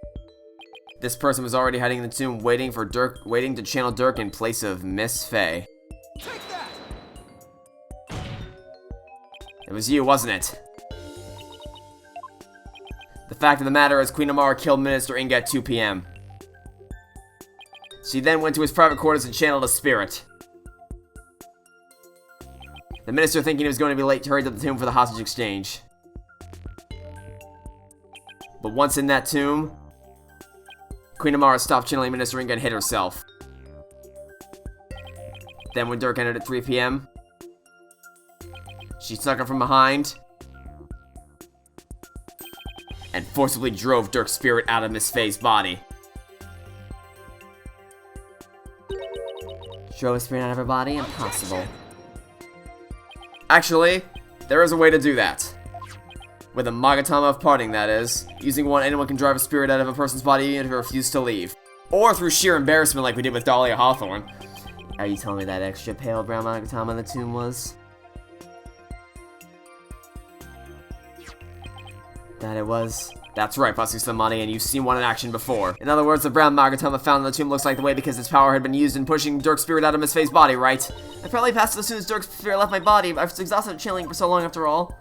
S2: This person was already hiding in the tomb, waiting to channel Dirk in place of Miss Faye. It was you, wasn't it? The fact of the matter is, Queen Amara killed Minister Inga at 2 p.m. She then went to his private quarters and channeled a spirit. The minister, thinking he was going to be late, hurried to the tomb for the hostage exchange. But once in that tomb, Queen Amara stopped channeling Minister Inga and hid herself. Then when Dirk entered at 3 p.m., she snuck him from behind and forcibly drove Dirk's spirit out of Miss Faye's body. Drove a spirit out of her body? Impossible. Actually, there is a way to do that. With a Magatama of Parting, that is. Using one, anyone can drive a spirit out of a person's body even if they refuse to leave. Or through sheer embarrassment like we did with Dahlia Hawthorne. Are you telling me that extra pale brown Magatama in the tomb was? That it was? That's right, Basu Samani, and you've seen one in action before. In other words, the brown Magatama found in the tomb looks like the way because its power had been used in pushing Dirk's spirit out of Miss Faye's body, right? I probably passed it as soon as Dirk's spirit left my body. I was exhausted chilling for so long after all.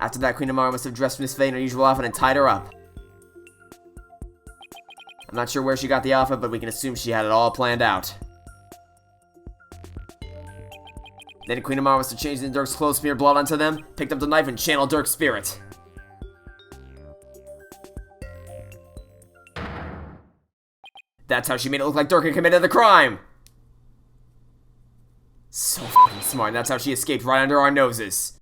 S2: After that, Queen Amara must have dressed Miss Faye in her usual outfit and tied her up. I'm not sure where she got the outfit, but we can assume she had it all planned out. Then Queen Amara must have changed into Dirk's clothes, smeared blood onto them, picked up the knife, and channeled Dirk's spirit. That's how she made it look like Dirk had committed the crime! So fucking smart, and that's how she escaped right under our noses.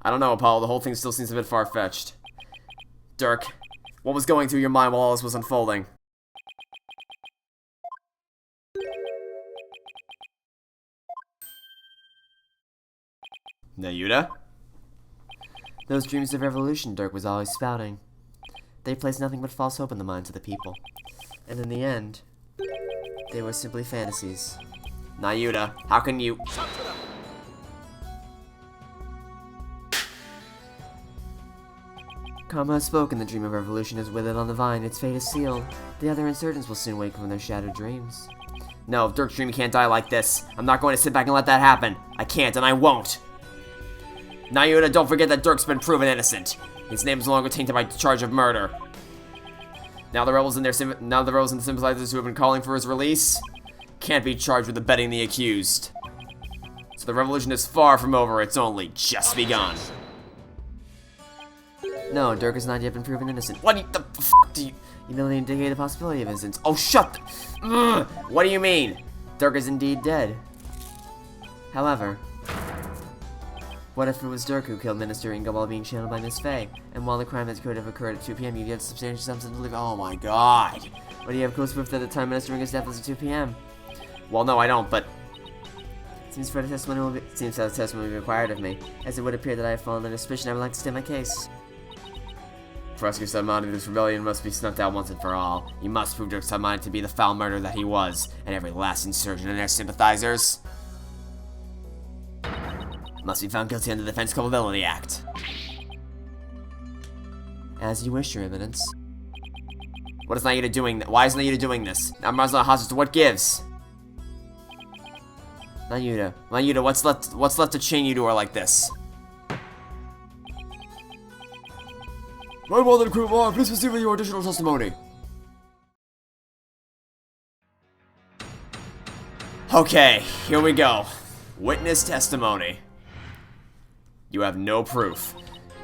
S2: I don't know, Apollo, the whole thing still seems a bit far-fetched. Dirk, what was going through your mind while all this was unfolding? Nayuda? Those dreams of revolution Dirk was always spouting. They placed nothing but false hope in the minds of the people. And in the end, they were simply fantasies. Nayuda, how can you... Karma has spoken, the dream of revolution is withered on the vine, its fate is sealed. The other insurgents will soon wake from their shattered dreams. No, Dirk's dream can't die like this. I'm not going to sit back and let that happen. I can't, and I won't. Nayuda, don't forget that Dirk's been proven innocent. His name is no longer tainted by charge of murder. Now the rebels and the sympathizers who have been calling for his release can't be charged with abetting the accused. The revolution is far from over, it's only just begun.
S7: No, Dirk has not yet been proven innocent.
S2: What the f do you...
S7: You merely indicate the possibility of innocence.
S2: Oh, shut the... What do you mean?
S7: Dirk is indeed dead. However, what if it was Dirk who killed Minister Inga while being channeled by Miss Faye? And while the crime that could have occurred at 2 p.m., you have substantial something to live.
S2: Oh my god.
S7: But do you have close proof that the time Minister Inga's death was at 2 p.m.?
S2: Well, no, I don't, but...
S7: Seems that the testimony will be required of me, as it would appear that I have fallen under suspicion. I would like to state my case.
S2: Prosecutor Saimani, this rebellion must be snuffed out once and for all. You must prove Dirk Saimani to be the foul murderer that he was, and every last insurgent and their sympathizers must be found guilty under the Defense Culpability Act.
S7: As you wish, Your Eminence.
S2: What is Naida doing? Why is Naida doing this? Amara's not hostage, what gives? Naida, what's left to chain you to her like this?
S6: Right, well then, Queen Amara, please proceed with your additional testimony.
S2: Okay, here we go. Witness testimony. You have no proof.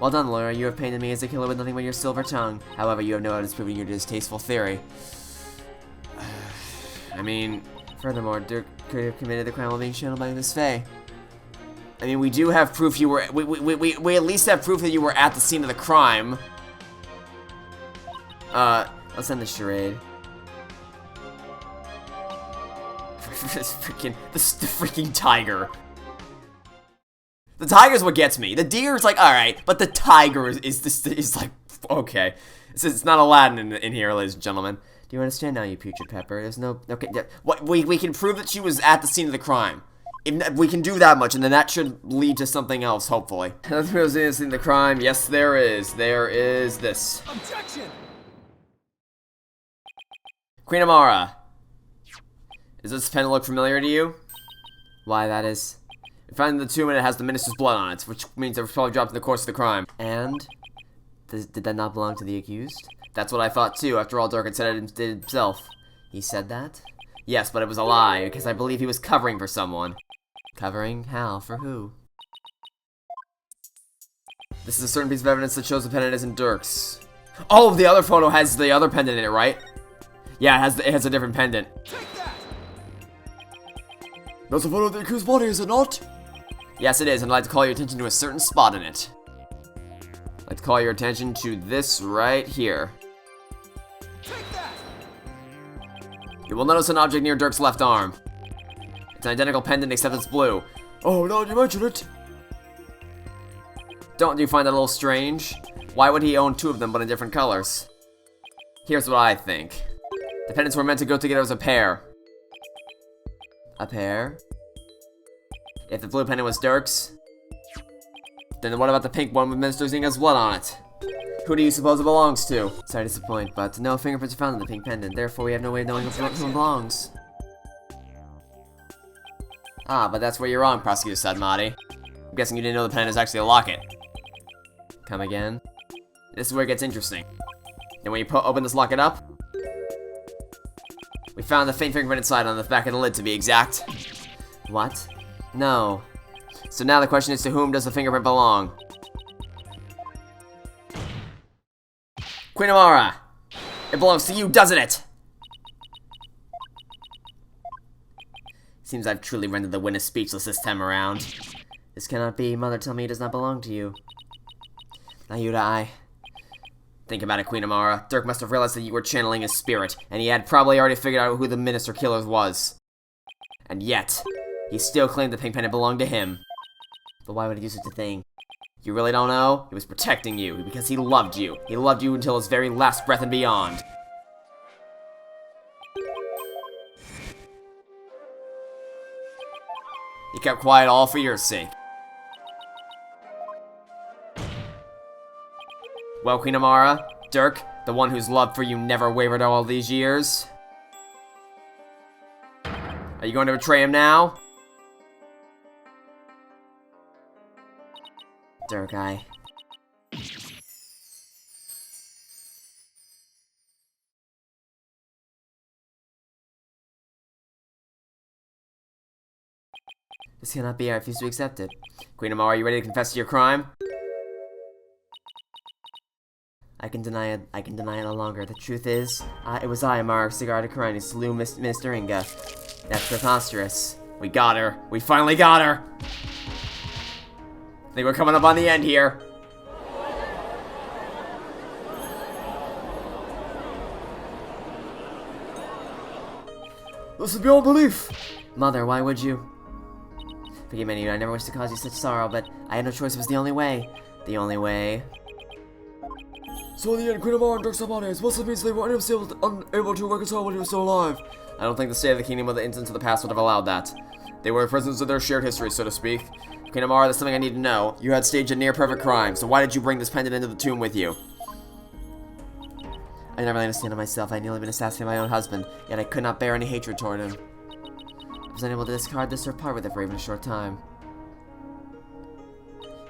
S7: Well done, lawyer. You have painted me as a killer with nothing but your silver tongue. However, you have no evidence proving your distasteful theory.
S2: I mean...
S7: Furthermore, Dirk could have committed the crime while being channeled by Miss Faye.
S2: I mean, we do have proof you were... We at least have proof that you were at the scene of the crime.
S7: Let's end the charade.
S2: This freaking... The freaking tiger. The tiger's what gets me. The deer's like, alright, but the tiger is like, okay. It's not Aladdin in here, ladies and gentlemen.
S7: Do you understand now, you putrid pepper? There's no... Okay,
S2: What, we can prove that she was at the scene of the crime. If we can do that much, and then that should lead to something else, hopefully. Let's prove the scene of the crime. Yes, there is. There is this.
S6: Objection!
S2: Queen Amara. Does this pen look familiar to you?
S7: Why, that is...
S2: We found the tomb and it has the minister's blood on it, which means it was probably dropped in the course of the crime.
S7: And? Did that not belong to the accused?
S2: That's what I thought too, after all Dirk had said it did himself.
S7: He said that?
S2: Yes, but it was a lie, because I believe he was covering for someone.
S7: Covering? How? For who?
S2: This is a certain piece of evidence that shows the pendant isn't Dirk's. Oh, the other photo has the other pendant in it, right? Yeah, it has a different pendant.
S6: That's a photo of the accused's body, is it not?
S2: Yes, it is, and I'd like to call your attention to a certain spot in it. I'd like to call your attention to this right here. You will notice an object near Dirk's left arm. It's an identical pendant except it's blue.
S6: Oh, now that you mention it.
S2: Don't you find that a little strange? Why would he own two of them but in different colors? Here's what I think. The pendants were meant to go together as a pair.
S7: A pair?
S2: If the blue pendant was Dirk's, then what about the pink one with Minister Zinga's blood on it? Who do you suppose it belongs to?
S7: Sorry to disappoint, but no fingerprints are found in the pink pendant. Therefore, we have no way of knowing who it belongs.
S2: Ah, but that's where you're wrong, Prosecutor Sadmati. I'm guessing you didn't know the pendant is actually a locket.
S7: Come again?
S2: This is where it gets interesting. And when you open this locket up, we found the faint fingerprint inside on the back of the lid, to be exact.
S7: What? No.
S2: So now the question is, to whom does the fingerprint belong? Queen Amara! It belongs to you, doesn't it? Seems I've truly rendered the witness speechless this time around.
S7: This cannot be. Mother, tell me it does not belong to you. Nayuda,
S2: Think about it, Queen Amara. Dirk must have realized that you were channeling his spirit, and he had probably already figured out who the Minister Killer was. And yet, he still claimed the pink pendant belonged to him.
S7: But why would he do such a thing?
S2: You really don't know? He was protecting you, because he loved you. He loved you until his very last breath and beyond. He kept quiet all for your sake. Well, Queen Amara, Dirk, the one whose love for you never wavered all these years. Are you going to betray him now?
S7: Dirk, This cannot be. I refuse to accept it.
S2: Queen Amara, are you ready to confess to your crime?
S7: I can deny it. I can deny it no longer. The truth is, it was I, Amara Cigar Karan, who slew Minister Inga. That's preposterous.
S2: We got her. We finally got her. I think we're coming up on the end here.
S6: This is beyond belief.
S7: Mother, why would you? Forgive me, I never wished to cause you such sorrow, but I had no choice. It was the only way. The only way.
S6: So in the end, Queen Amara and Dirk Sabanes, what's it means they were unable to reconcile when he was still alive?
S2: I don't think the state of the kingdom or the incidents of the past would have allowed that. They were prisoners of their shared history, so to speak. Queen Amara, there's something I need to know. You had staged a near-perfect crime, so why did you bring this pendant into the tomb with you?
S7: I never really understand it myself. I nearly been assassinated by my own husband, yet I could not bear any hatred toward him. I was unable to discard this or part with it for even a short time.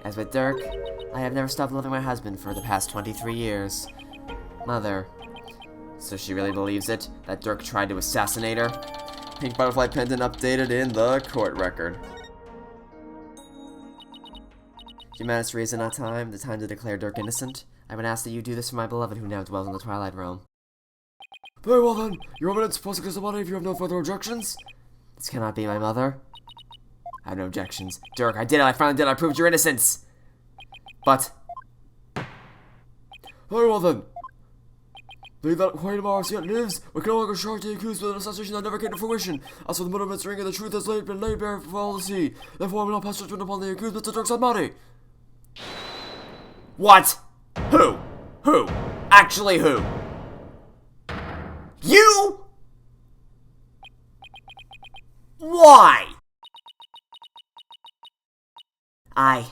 S7: As with Dirk, I have never stopped loving my husband for the past 23 years. Mother.
S2: So she really believes it? That Dirk tried to assassinate her? Pink butterfly pendant updated in the court record.
S7: Humanity is not time, the time to declare Dirk innocent. I would ask that you do this for my beloved who now dwells in the Twilight Realm.
S6: Very well then, Your Eminence, prosecute somebody if you have no further objections.
S7: This cannot be my mother.
S2: I have no objections. Dirk, I did it, I finally did it, I proved your innocence! But...
S6: Very well then. Being that Queen Amara yet lives, we can no longer charge the accused with an assassination that never came to fruition. As for the murder of Mr. Inga, the truth has been laid bare for all to see. Therefore, I will not pass judgment upon the accused, Mr. Dirk Sabanes.
S2: What? Who? Who? Actually who? You? Why?
S7: I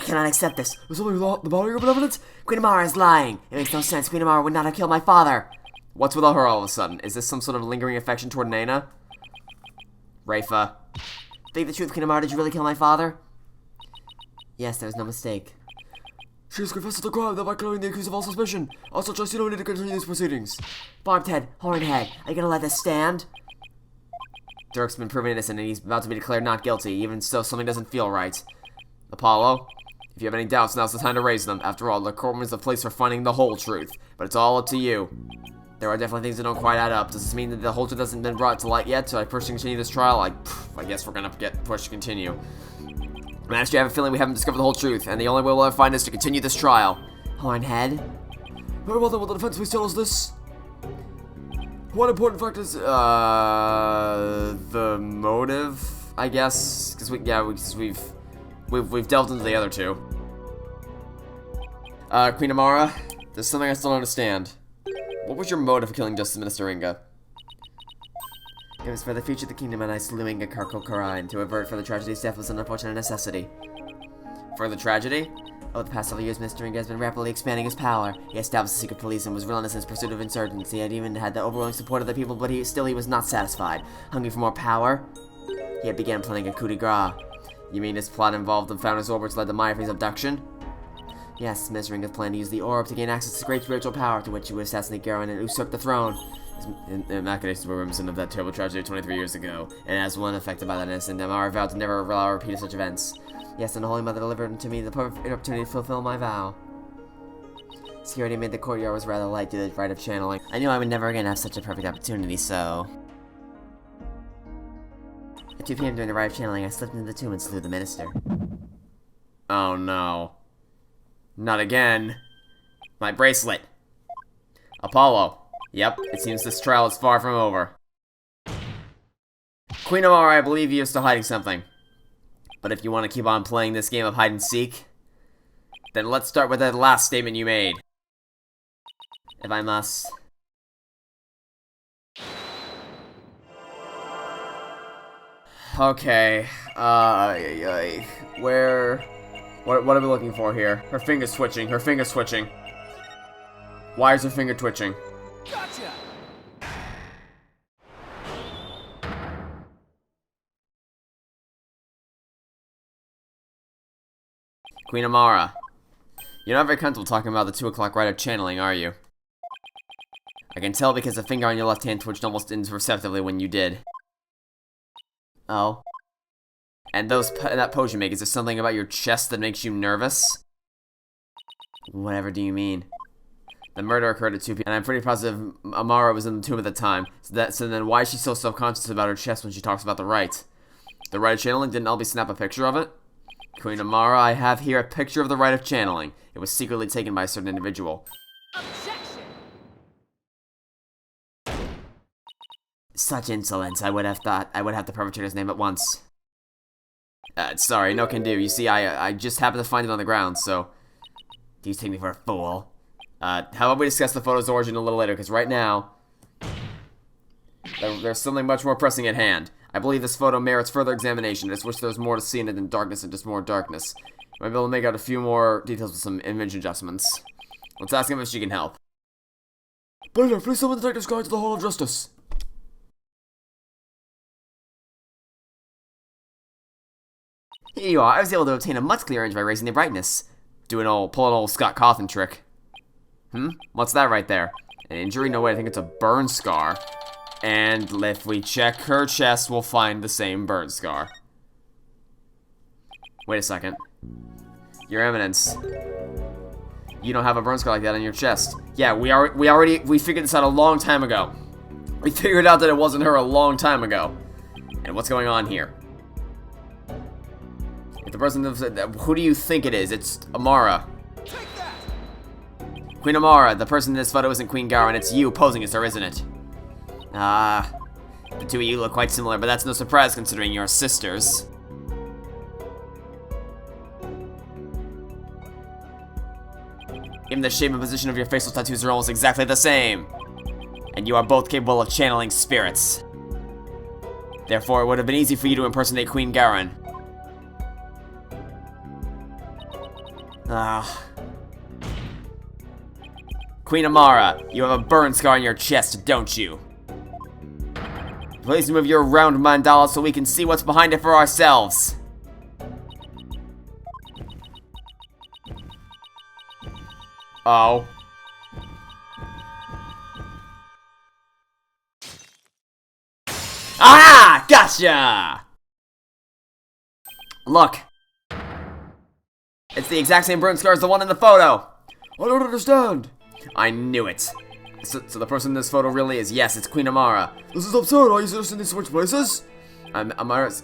S7: cannot accept this.
S6: Is something without the body of benevolence?
S7: Queen Amara is lying. It makes no sense. Queen Amara would not have killed my father.
S2: What's with her all of a sudden? Is this some sort of lingering affection toward Nana? Rafa.
S7: Think the truth, Queen Amara. Did you really kill my father? Yes, there was no mistake.
S6: She has confessed to the crime, thereby clearing the accused of all suspicion. As such, I see no need to continue these proceedings.
S7: Barbed head, horned head. Are you gonna let this stand?
S2: Dirk's been proven innocent and he's about to be declared not guilty, even so something doesn't feel right. Apollo, if you have any doubts, now's the time to raise them. After all, the courtroom is the place for finding the whole truth. But it's all up to you. There are definitely things that don't quite add up. Does this mean that the whole truth hasn't been brought to light yet? So I push to continue this trial? I guess we're gonna get pushed to continue. Master, I have a feeling we haven't discovered the whole truth, and the only way we'll ever find is to continue this trial.
S7: Horned head?
S6: Very well then, will the defense please tell us this? One important fact is,
S2: The motive, I guess, because we've delved into the other two. Queen Amara, there's something I still don't understand. What was your motive for killing Justice Minister Inga?
S7: It was for the future of the kingdom, and I slew Inga Karko to avert further tragedy's death was an unfortunate necessity.
S2: For the tragedy?
S7: Over the past several years, Mr. Inga has been rapidly expanding his power. He established the secret police and was relentless in his pursuit of insurgents. He had even had the overwhelming support of the people, but he was not satisfied. Hungry for more power, he had began planning a coup de grace.
S2: You mean his plot involved the Founder's Orb which led to Maya Free's abduction?
S7: Yes, Mr. Inga's plan to use the orb to gain access to great spiritual power, to which he would assassinate Garen and usurp the throne.
S2: His machinations were reminiscent of that terrible tragedy of 23 years ago, and as one affected by that incident, Amara vowed to never allow a repeat of such events.
S7: Yes, and the Holy Mother delivered to me the perfect opportunity to fulfill my vow. Security made the courtyard was rather light due to the rite of channeling. I knew I would never again have such a perfect opportunity, so... At 2 p.m. during the rite of channeling, I slipped into the tomb and slew the minister.
S2: Oh no. Not again. My bracelet. Apollo. Yep, it seems this trial is far from over. Queen Amara, I believe you're still hiding something. But if you want to keep on playing this game of hide and seek, then let's start with that last statement you made. If I must. Okay, where... What are we looking for here? Her finger's twitching, her finger's twitching. Why is her finger twitching?
S8: Gotcha!
S2: Queen Amara, you're not very comfortable talking about the 2 o'clock rite of channeling, are you? I can tell because the finger on your left hand twitched almost imperceptibly when you did.
S7: Oh?
S2: And that pose you make, is there something about your chest that makes you nervous? Whatever do you mean? The murder occurred at 2 p.m. and I'm pretty positive Amara was in the tomb at the time. So then why is she so self-conscious about her chest when she talks about the right? The right of channeling, didn't Albie snap a picture of it? Queen Amara, I have here a picture of the right of channeling. It was secretly taken by a certain individual.
S3: Objection!
S7: Such insolence, I would have thought I would have the perpetrator's name at once.
S2: Sorry, no can do. You see, I just happened to find it on the ground, so...
S7: Do you take me for a fool?
S2: How about we discuss the photo's origin a little later, because right now... There's something much more pressing at hand. I believe this photo merits further examination. I just wish there was more to see in it than darkness and just more darkness. I might be able to make out a few more details with some image adjustments. Let's ask him if she can help.
S6: Bender, please summon the detective's guide to the Hall of Justice.
S7: Here you are. I was able to obtain a much clearer image by raising the brightness.
S2: Pull an old Scott Cawthon trick. What's that right there? An injury? No way, I think it's a burn scar. And if we check her chest, we'll find the same burn scar. Wait a second. Your Eminence. You don't have a burn scar like that on your chest. Yeah, we figured this out a long time ago. We figured out that it wasn't her a long time ago. And what's going on here? If the person who do you think it is? It's Amara. Queen Amara, the person in this photo isn't Queen Garen, it's you posing as her, isn't it? The two of you look quite similar, but that's no surprise considering you're sisters. Even the shape and position of your facial tattoos are almost exactly the same. And you are both capable of channeling spirits. Therefore, it would have been easy for you to impersonate Queen Garen. Queen Amara, you have a burn scar on your chest, don't you? Please move your round mandala so we can see what's behind it for ourselves. Oh. Ah! Gotcha! Look. It's the exact same burn scar as the one in the photo.
S6: I don't understand.
S2: I knew it. So the person in this photo really is, yes, it's Queen Amara.
S6: This is absurd. Are you suggesting these switch places?
S2: Amara's,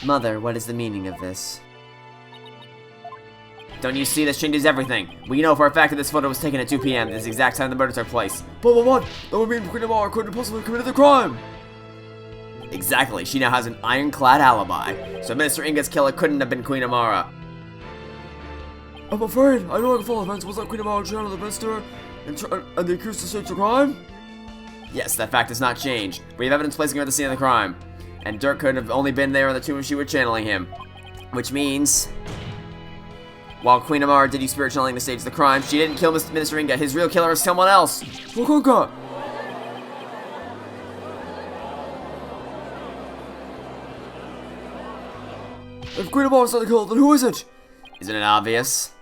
S7: Mother, what is the meaning of this?
S2: Don't you see, this changes everything. We know for a fact that this photo was taken at 2 p.m., this exact time the murder took place.
S6: But what? That would mean Queen Amara couldn't have possibly committed the crime.
S2: Exactly, she now has an ironclad alibi. So Minister Inga's killer couldn't have been Queen Amara.
S6: I'm afraid I know I can follow events. Was that Queen Amara channel the minister and the accused to stage the crime?
S2: Yes, that fact does not change. We have evidence placing her at the scene of the crime. And Dirk could have only been there in the tomb if she were channeling him. Which means... while Queen Amara did use spirit channeling to stage the crime, she didn't kill Minister Inga. His real killer is someone else.
S6: Wakonka! If Queen Amara's not the killer, then who is it?
S2: Isn't it obvious?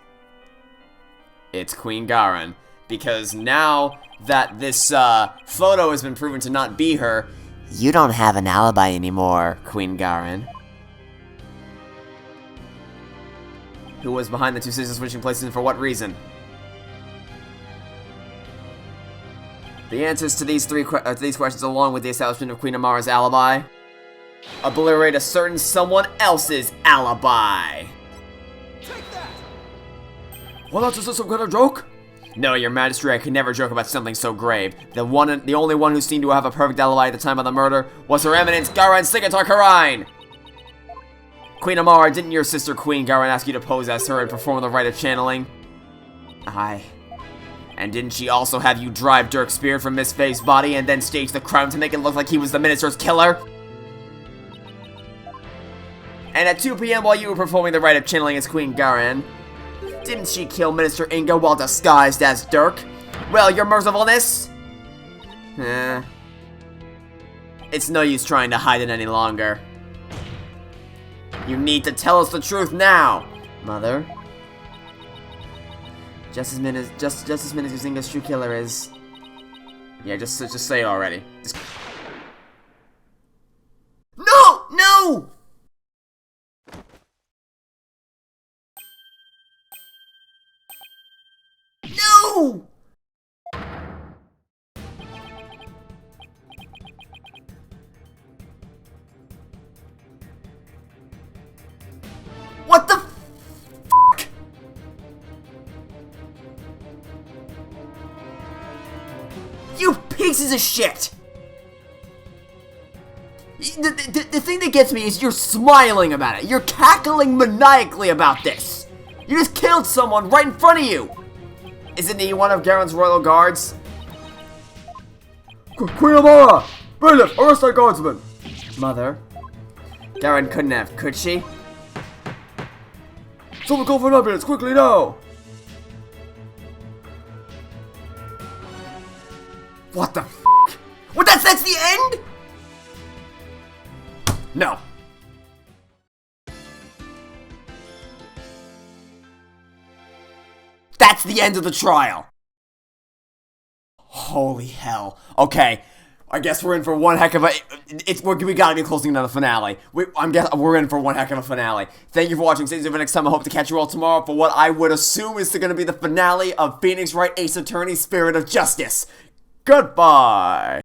S2: It's Queen Garen. Because now that this photo has been proven to not be her,
S7: You don't have an alibi anymore, Queen Garen.
S2: who was behind the two sisters switching places and for what reason? The answers to these questions, along with the establishment of Queen Amara's alibi, obliterate a certain someone else's alibi.
S6: Well, that's just some kind of joke?
S2: No, your majesty, I could never joke about something so grave. The only one who seemed to have a perfect alibi at the time of the murder was Her Eminence Garen Sigatar Karain! Queen Amara, didn't your sister Queen Garen ask you to pose as her and perform the rite of channeling?
S7: Aye.
S2: And didn't she also have you drive Dirk's spirit from Miss Faye's body and then stage the crime to make it look like he was the minister's killer? And at 2 p.m. while you were performing the rite of channeling as Queen Garen, didn't she kill Minister Inga while disguised as Dirk? Well, your mercifulness? It's no use trying to hide it any longer. You need to tell us the truth now!
S7: Mother? Just as Minister Inga's true killer is...
S2: Yeah, just say it already. No! What the f***? You pieces of shit! The thing that gets me is you're smiling about it. You're cackling maniacally about this. You just killed someone right in front of you. Isn't he one of Garen's royal guards?
S6: Queen Amara! Bailiff, arrest that guardsman!
S2: Mother. Garen couldn't have, could she?
S6: Someone call for an ambulance, quickly now!
S2: What the f***? What, that's the end? No. That's the end of the trial. Holy hell. Okay. I guess we're in for one heck of a... we gotta be closing to the finale. We're in for one heck of a finale. Thank you for watching. Stay tuned for next time. I hope to catch you all tomorrow for what I would assume is going to be the finale of Phoenix Wright Ace Attorney Spirit of Justice. Goodbye.